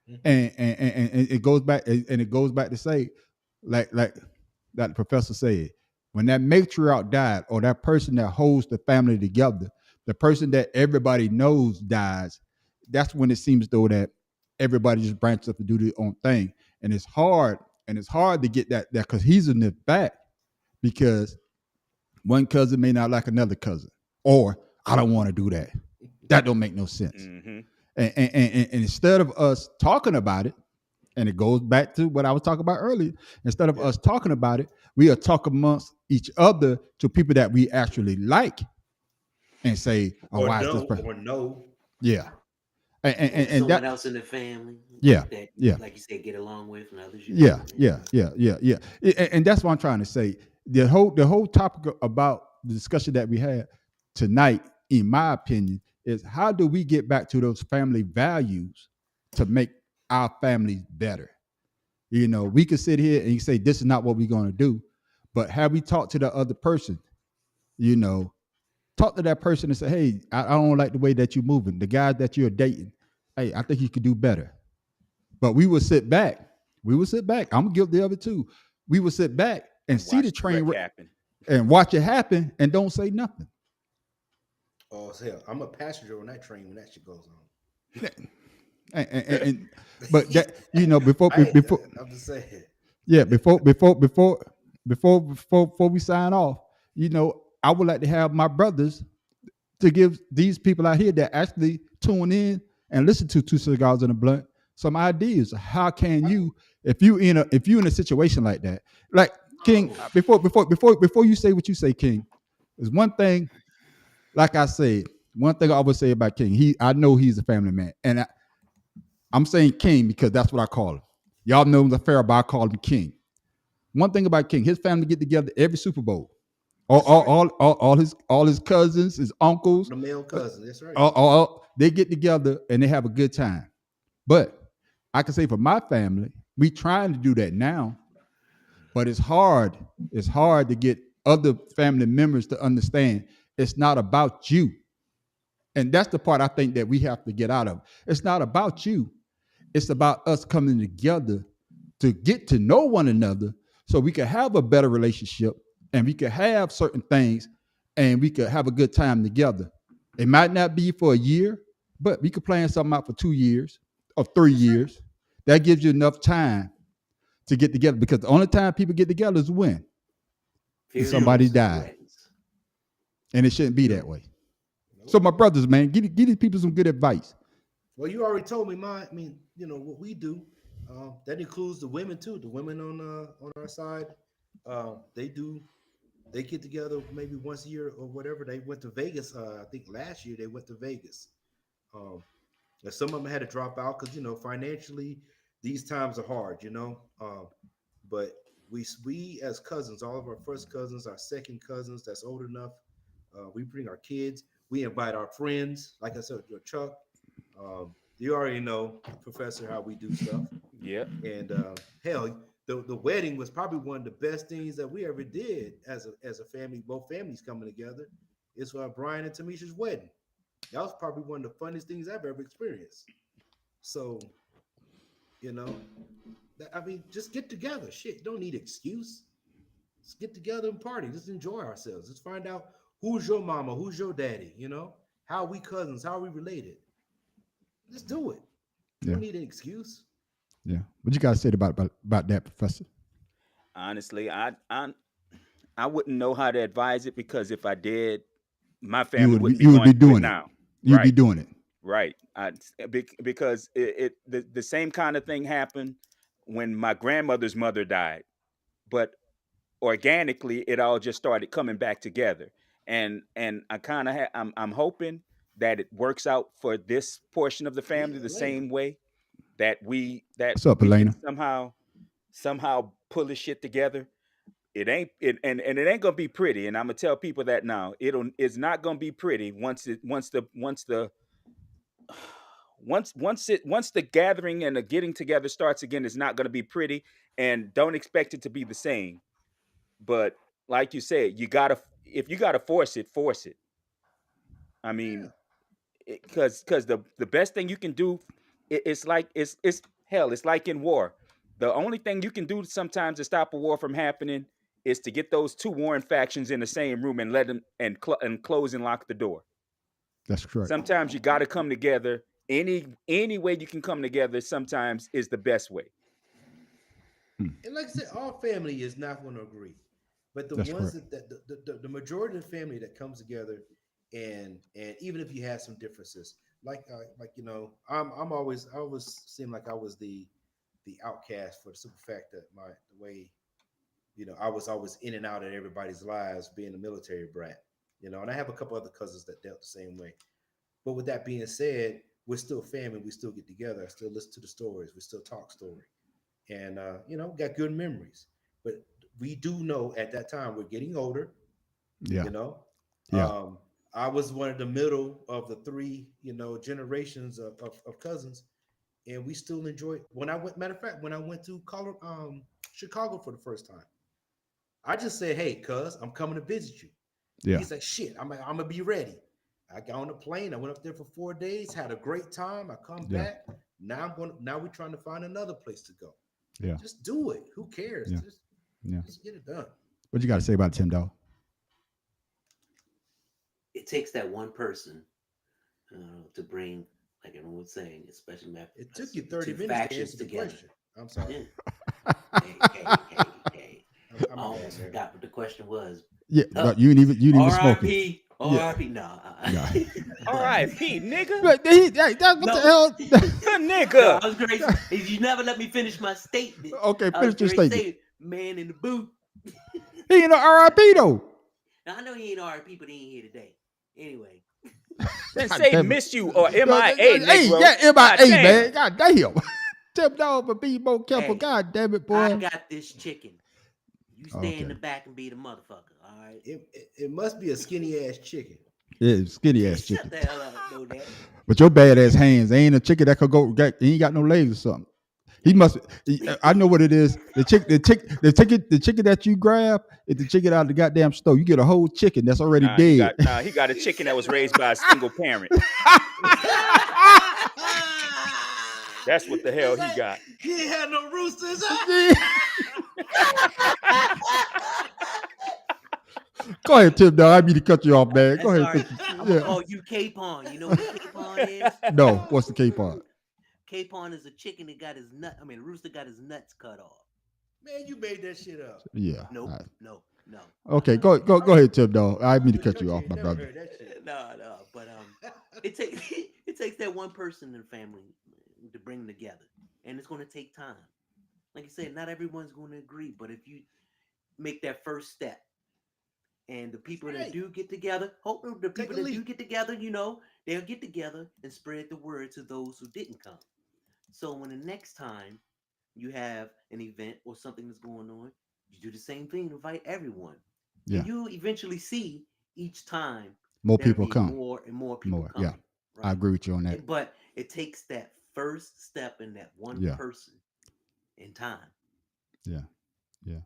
Hmm. and it goes back and it goes back to say, like that the professor said, when that matriarch died or that person that holds the family together, the person that everybody knows dies, that's when it seems though that everybody just branches up to do their own thing, and it's hard to get that cohesiveness back because one cousin may not like another cousin, or I don't want to do that. That don't make no sense. Mm-hmm. And instead of us talking about it, and it goes back to what I was talking about earlier. Instead of Yeah. us talking about it, we are talking amongst each other to people that we actually like and say, "Oh, Or why is this no, person?" or no. Yeah, and, and, or and and someone that, else in the family yeah, that, yeah, like you said, get along with, and others you yeah, don't. yeah, yeah, yeah, yeah. And that's what I'm trying to say. The whole topic about the discussion that we had tonight, in my opinion, is how do we get back to those family values to make our families better? We could sit here and you say this is not what we're going to do, but have we talked to the other person? You know, talk to that person and say, "Hey, I don't like the way that you're moving. The guy that you're dating, hey, I think you could do better." But we will sit back. We will sit back. I'm guilty of it too. We will sit back and And see the watch the train wreck happen. and watch it happen and don't say nothing. Oh, hell, I'm a passenger on that train when that shit goes on. And but that before I, before I'm just saying. yeah, before we sign off, I would like to have my brothers to give these people out here that actually tune in and listen to Two Cigars and a Blunt some ideas. How can you, if you in a situation like that, like King, Oh, before you say what you say, King, is one thing. Like I said, one thing I would say about King, I know he's a family man, and I'm saying King because that's what I call him. Y'all know the fair, but I call him King. One thing about King, his family get together every Super Bowl. All, That's all, right. all his cousins, his uncles, The male cousin. That's right. they get together and they have a good time. But I can say for my family, we trying to do that now, but it's hard. It's hard to get other family members to understand it's not about you. And that's the part I think that we have to get out of. It's not about you. It's about us coming together to get to know one another so we can have a better relationship and we can have certain things and we could have a good time together. It might not be for a year, but we could plan something out for 2 years or 3 years. That gives you enough time to get together because the only time people get together is when somebody funerals and died. weddings. And it shouldn't be No, that way. So my brothers, man, give these people some good advice. well, you already told me what we do. That includes the women too. The women on our side, they do. They get together maybe once a year or whatever. They went to Vegas. I think last year they went to Vegas. Um, And some of them had to drop out because financially, these times are hard. But we as cousins, all of our first cousins, our second cousins that's old enough, we bring our kids. We invite our friends. Like I said, your Chuck. You already know, Professor, how we do stuff. Yep. And hell, the wedding was probably one of the best things that we ever did as a family. Both families coming together. It's Brian and Tamisha's wedding. That was probably one of the funniest things I've ever experienced. So, you know, I mean, just get together. Shit, don't need excuse. Let's get together and party. Just enjoy ourselves. Let's find out who's your mama, who's your daddy. How are we cousins, how are we related. Let's do it. You Yeah, don't need an excuse. yeah. What you guys said about that, Professor? Honestly, I wouldn't know how to advise it because if I did, my You family would be, wouldn't be you would be going through it doing it. now. You'd be Right. doing it. Right. Because the same kind of thing happened when my grandmother's mother died, but organically it all just started coming back together. And I kind of I'm hoping that it works out for this portion of the Yeah, family the Elena. same way that What's up, we can Elena? somehow pull this shit together. It ain't it and it ain't gonna be pretty, and I'm gonna tell people that now. It's not gonna be pretty once the gathering and the getting together starts again. It's not gonna be pretty, and don't expect it to be the same. But like you said, if you gotta force it. I Yeah. mean, because the best thing you can do, it's like it's hell. It's like in war. The only thing you can do sometimes to stop a war from happening is to get those two warring factions in the same room and let them and close and lock the door. That's correct. Sometimes you got to come together. Any way you can come together sometimes is the best way. Hmm. And like I said, all family is not going to agree, but the That's ones correct. the majority of the family that comes together, and even if you have some differences, I always seem like I was the outcast for the simple fact that the way I was always in and out of everybody's lives, being a military brat, and I have a couple other cousins that dealt the same way. But with that being said, we're still family. We still get together. I still listen to the stories. We still talk story, and got good memories. But we do know at that time we're getting older. Yeah, You know, yeah. um, I was one of the middle of the three generations of cousins, and we still enjoy. When I went, matter of fact, when I went to Chicago for the first time, I just said, "Hey, cuz, I'm coming to visit you." Yeah. He's like, "Shit, I'm gonna be ready." I got on the plane. I went up there for 4 days, had a great time. I come Yeah. back. Now we're trying to find another place to go. Yeah. Just do it. Who cares? Yeah. Yeah. Just get it done. What you got to say about Tim, dog? It takes that one person to bring, like everyone was saying, especially It took you 30 two minutes to factions answer the together. question. I'm sorry. Hey. I'm I a almost bad man. forgot what the question was. Yeah, you ain't even smoking. R.I.P. Yeah. R.I.P. No. Yeah. R.I.P. nigga. But hey, what No. the hell? No, Nigga. I was great. You never let me finish my statement. Okay, I was finish your great statement. saying, man in the booth. He ain't no RIP though. Now, I know he ain't R.I.P., but he ain't here today. Anyway. Then God say damn it. miss you or Hey, MIA, Negro. yeah, God MIA, damn. man. God damn. Tim, dog, but be more careful. Hey, God damn it, I boy. got this chicken. You stay in Okay. the back and be the motherfucker, all right? It must be a skinny ass chicken. Yeah, skinny ass Shut chicken. the hell up, know that. But your bad ass hands. They ain't a chicken that could go. He ain't got no legs or something. He must. I know what it is. The chicken that you grab is the chicken out of the goddamn store. You get a whole chicken that's already dead. He got a chicken that was raised by a single parent. That's what the hell he got. He ain't had no roosters. Go ahead, Tim. Dog. I mean to cut you off, man. Go ahead. Sorry. I'm going to call you Capon. You know what Capon is? No, what's the capon? Capon is a chicken that got his a rooster got his nuts cut off. Man, you made that shit up. Yeah. Nope. all right. No. Okay, go ahead, Tim. Dog. I mean to cut you off, my Never brother. heard that shit. No. But it takes that one person in the family to bring them together. And it's going to take time. Like you said, not everyone's going to agree, but if you make that first step And the people Right. that do get together, the Take people a that do leap. get together, you know, they'll get together and spread the word to those who didn't come. So when the next time you have an event or something that's going on, you do the same thing, invite everyone. Yeah. And you eventually see each time More there'll people be come. more and more people More. Yeah. coming, I right? agree with you on that. But it takes that first step in that one Yeah. person in time. Yeah. Yeah.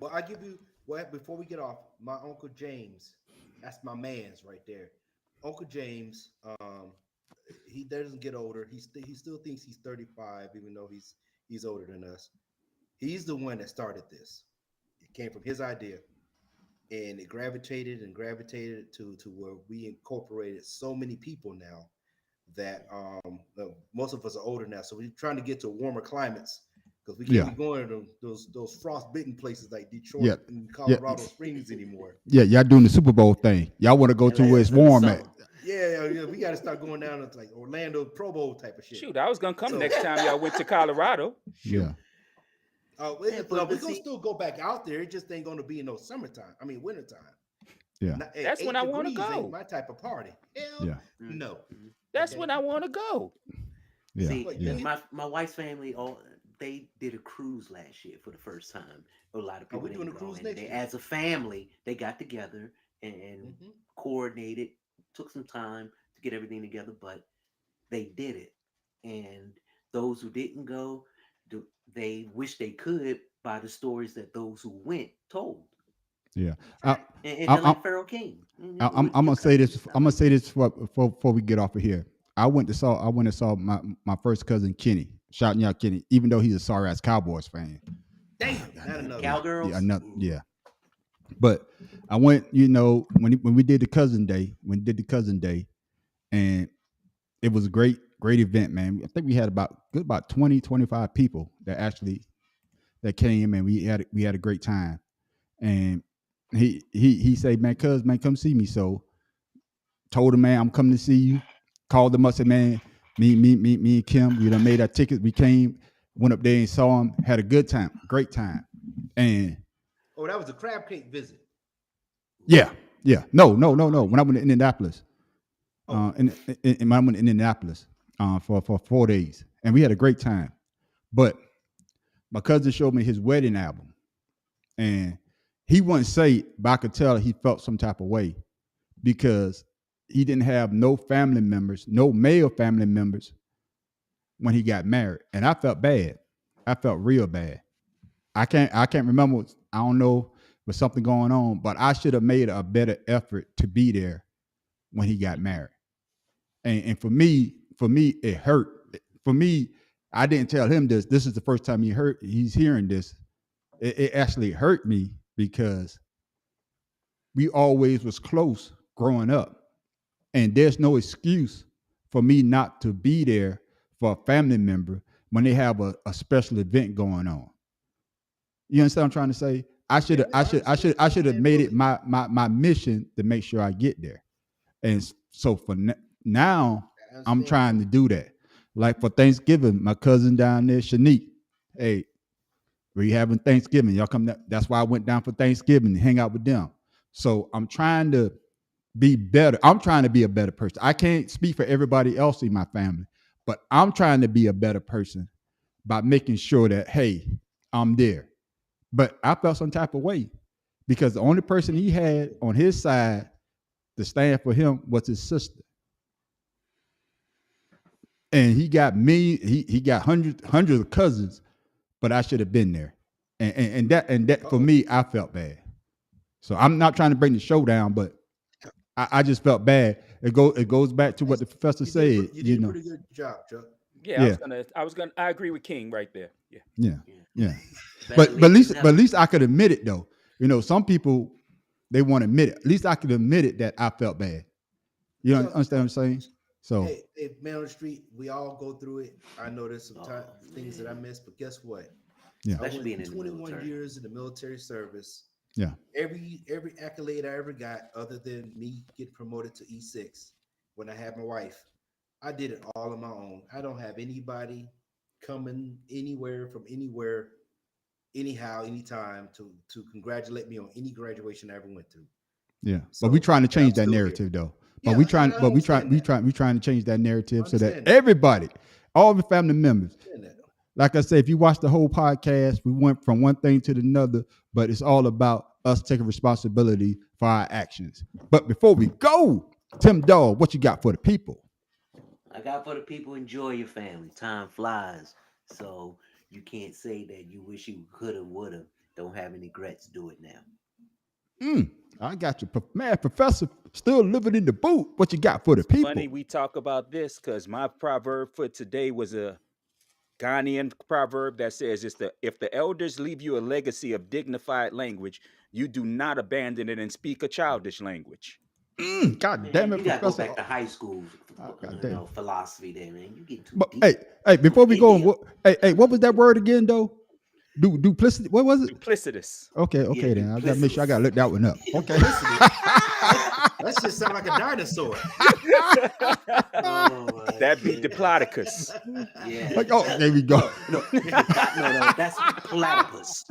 Well, I give you what before we get off. My uncle James, that's my man's right there. Uncle James, he doesn't get older. He still thinks he's 35, even though he's older than us. He's the one that started this. It came from his idea, and it gravitated and gravitated to where we incorporated so many people now that most of us are older now, so we're trying to get to warmer climates because we can't Yeah. be going to those frost-bitten places like Detroit Yeah. and Yeah. Colorado Springs anymore. Yeah. Y'all doing the Super Bowl thing. Y'all want to go to LA where is it's in the warm at. summer. Yeah, we got to start going down to like Orlando Pro Bowl type of shit. Shoot, I was gonna come So, next time y'all went to Colorado. Yeah. Yeah, no, but we're gonna see, still go back out there. It just ain't gonna be in no summertime. I mean, wintertime. Yeah. Hey, That's when I want to 8 degrees ain't go. my type of party. Hell Yeah. no. That's Okay. when I want to go. Yeah. see, But Yeah. my wife's family, all they did a cruise last year for the first time. A lot of Are we people doing didn't a go, cruise and next they, year? as a family, they got together and Mhm. coordinated. Took some time to get everything together, but they did it. And those who didn't go, they wish they could by the stories that those who went told. Yeah. I, And I, just I'm, like Pharaoh King, and I'm, with I'm your gonna say cousin this. and stuff I'm gonna like say that. this before we get off of here. I went and saw my first cousin Kenny, shouting out Kenny, even though he's a sorry ass Cowboys fan. Damn, not another one. Yeah, Cowgirls. not, Ooh. yeah. But I went, when we did the cousin day, and it was a great event, man. I think we had about 20, 25 people that came, and we had a great time. And he said, man, cuz man, come see me. So told him, man, I'm coming to see you. Called him up, said, man, me and Kim, we done made our tickets. We came, went up there and saw him, had a good time, great time. And Oh, that was a crab cake visit. yeah, yeah. No. When I went to Indianapolis, Oh, when I went to Indianapolis for 4 days, and we had a great time. But my cousin showed me his wedding album, and he wouldn't say it, but I could tell he felt some type of way because he didn't have no family members, no male family members when he got married, and I felt bad. I felt real bad. I can't remember. I don't know, with something going on, but I should have made a better effort to be there when he got married. And for me, it hurt. For me, I didn't tell him this. This is the first time he's hearing this. It actually hurt me because we always was close growing up. And there's no excuse for me not to be there for a family member when they have a special event going on. You understand what I'm trying to say? I should yeah, have no, I understand. I should have Man, made it fully. my mission to make sure I get there. And so now I I'm understand trying fully. to do that. Like for Thanksgiving, my cousin down there, Shanique, hey, we having Thanksgiving. Y'all come down. That's why I went down for Thanksgiving to hang out with them. So I'm trying to be better. I'm trying to be a better person. I can't speak for everybody else in my family, but I'm trying to be a better person by making sure that, hey, I'm there. But I felt some type of way because the only person he had on his side to stand for him was his sister. And he got he got hundreds of cousins, but I should have been there. And that for Uh-oh. me, I felt bad. So I'm not trying to bring the show down, but I just felt bad. It goes back to what the professor said, You did a pretty good job, Chuck. Yeah, Yeah, I agree with King right there. Yeah. yeah, Yeah. yeah. Better But at late least than but at never. least I could admit it though. Some people they want to admit it. At least I could admit it that I felt bad. You Chuck, understand what I'm saying? So hey, man on the street, we all go through it. I know there's some Oh things that I man, missed, but guess what? yeah, I especially went being in the 21 military. years in the military service. yeah, Every accolade I ever got, other than me getting promoted to E6 when I had my wife, I did it all on my own. I don't have anybody coming anywhere from anywhere, anyhow, anytime to congratulate me on any graduation I ever went to. Yeah, So, but we trying to but I'm change that still here. narrative though. Yeah, But we I trying understand that. we trying to change that narrative so that Understand that. everybody, all the family members, Understand that. like I said, if you watch the whole podcast, we went from one thing to another, but it's all about us taking responsibility for our actions. But before we go, Tim Dog, what you got for the people? I got for the people, enjoy your family. Time flies. So you can't say that you wish you coulda, woulda. Don't have any regrets. Do it now. I got you. Man, Professor, still living in the boot. What you got for the people? Funny we talk about this because my proverb for today was a Ghanaian proverb that says, if the elders leave you a legacy of dignified language, you do not abandon it and speak a childish language. God Man, damn it, you gotta Professor. go back to high school, philosophy there, man. You get too But deep. hey, before we go, what was that word again though? Duplicity. What was it? Duplicitous. Okay, Yeah, then I gotta make sure I gotta look that one up. Okay. That shit sound like a dinosaur. That'd be Diplodocus. Yeah. Like, oh, there we go. No, that's platypus.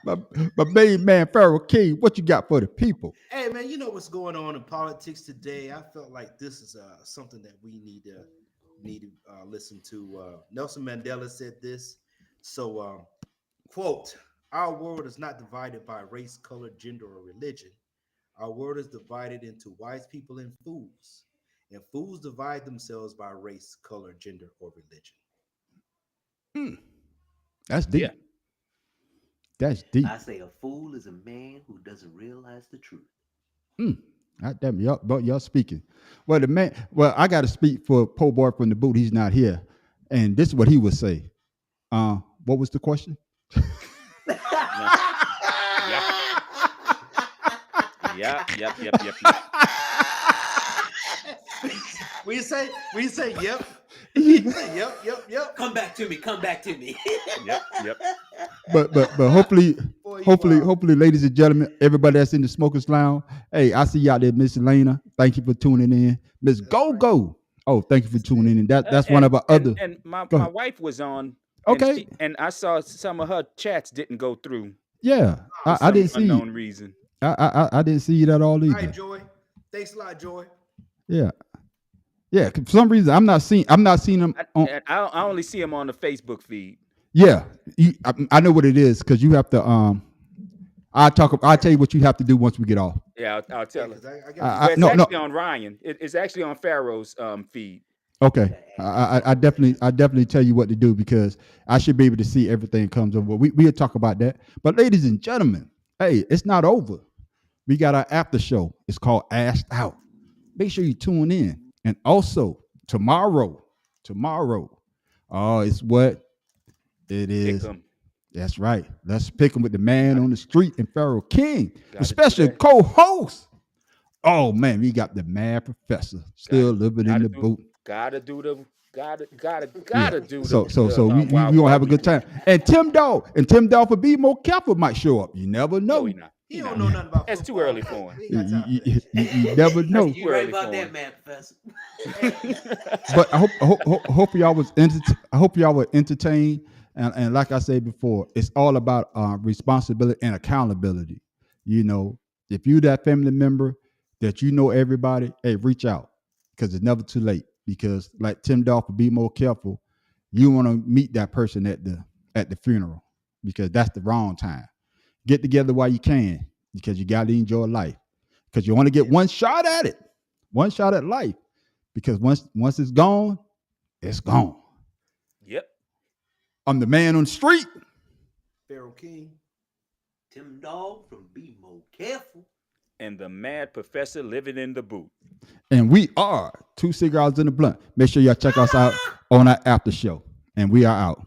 My main man, Pharaoh King, what you got for the people? Hey man, you know what's going on in politics today? I felt like this is something that we need to listen to. Nelson Mandela said this. So, quote: "Our world is not divided by race, color, gender, or religion. Our world is divided into wise people and fools, and fools divide themselves by race, color, gender, or religion." That's deep. Yeah. That's deep. I say a fool is a man who doesn't realize the truth. God damn, y'all speaking. Well, I got to speak for Po Boy from the boot. He's not here, and this is what he would say. What was the question? Yep. Will you say yep? You say, yep. Come back to me. Yep. But hopefully, ladies and gentlemen, everybody that's in the smokers lounge. Hey, I see you out there, Miss Elena. Thank you for tuning in. Miss Go. Oh, thank you for tuning in. That's one of our other. And my ahead. wife was on. Okay. And I saw some of her chats didn't go through. Yeah, For I didn't some see. unknown reason. I didn't see it at all All either. right, Joy. Thanks a lot, Joy. Yeah. For some reason I'm not seeing them. I only see him on the Facebook feed. Yeah, I know what it is because you have to. I'll tell you what you have to do once we get off. Yeah, I'll tell her. It's actually on Ryan. It's actually on Pharaoh's feed. Okay, I definitely tell you what to do because I should be able to see everything comes over. We'll talk about that. But ladies and gentlemen, hey, it's not over. We got our after show. It's called Asked Out. Make sure you tune in. And also tomorrow, it's what it is. Pick 'em. That's right. Let's pick him with the man on the street and Pharaoh King, the Gotta special do that. co-host. Oh man, we got the mad professor still living in the boot. Gotta do the. So we gonna have a good time. And Tim Dog for Be More Careful might show up. You never know. No, he not. He don't know nothing about That's too early for him. You never know. You right about that, man, Professor. But I hope y'all were entertained. And like I said before, it's all about responsibility and accountability. You know, if you that family member that you know everybody, hey, reach out because it's never too late. Because like Tim Dolph, Be More Careful, you want to meet that person at the funeral because that's the wrong time. Get together while you can because you got to enjoy life because you want to get one shot at it, one shot at life because once it's gone, it's gone. Yep. I'm the man on the street. Pharaoh King. Tim Dog from Be More Careful. And the mad professor living in the boot. And we are 2 Cigars in the Blunt. Make sure y'all check us out on our after show. And we are out.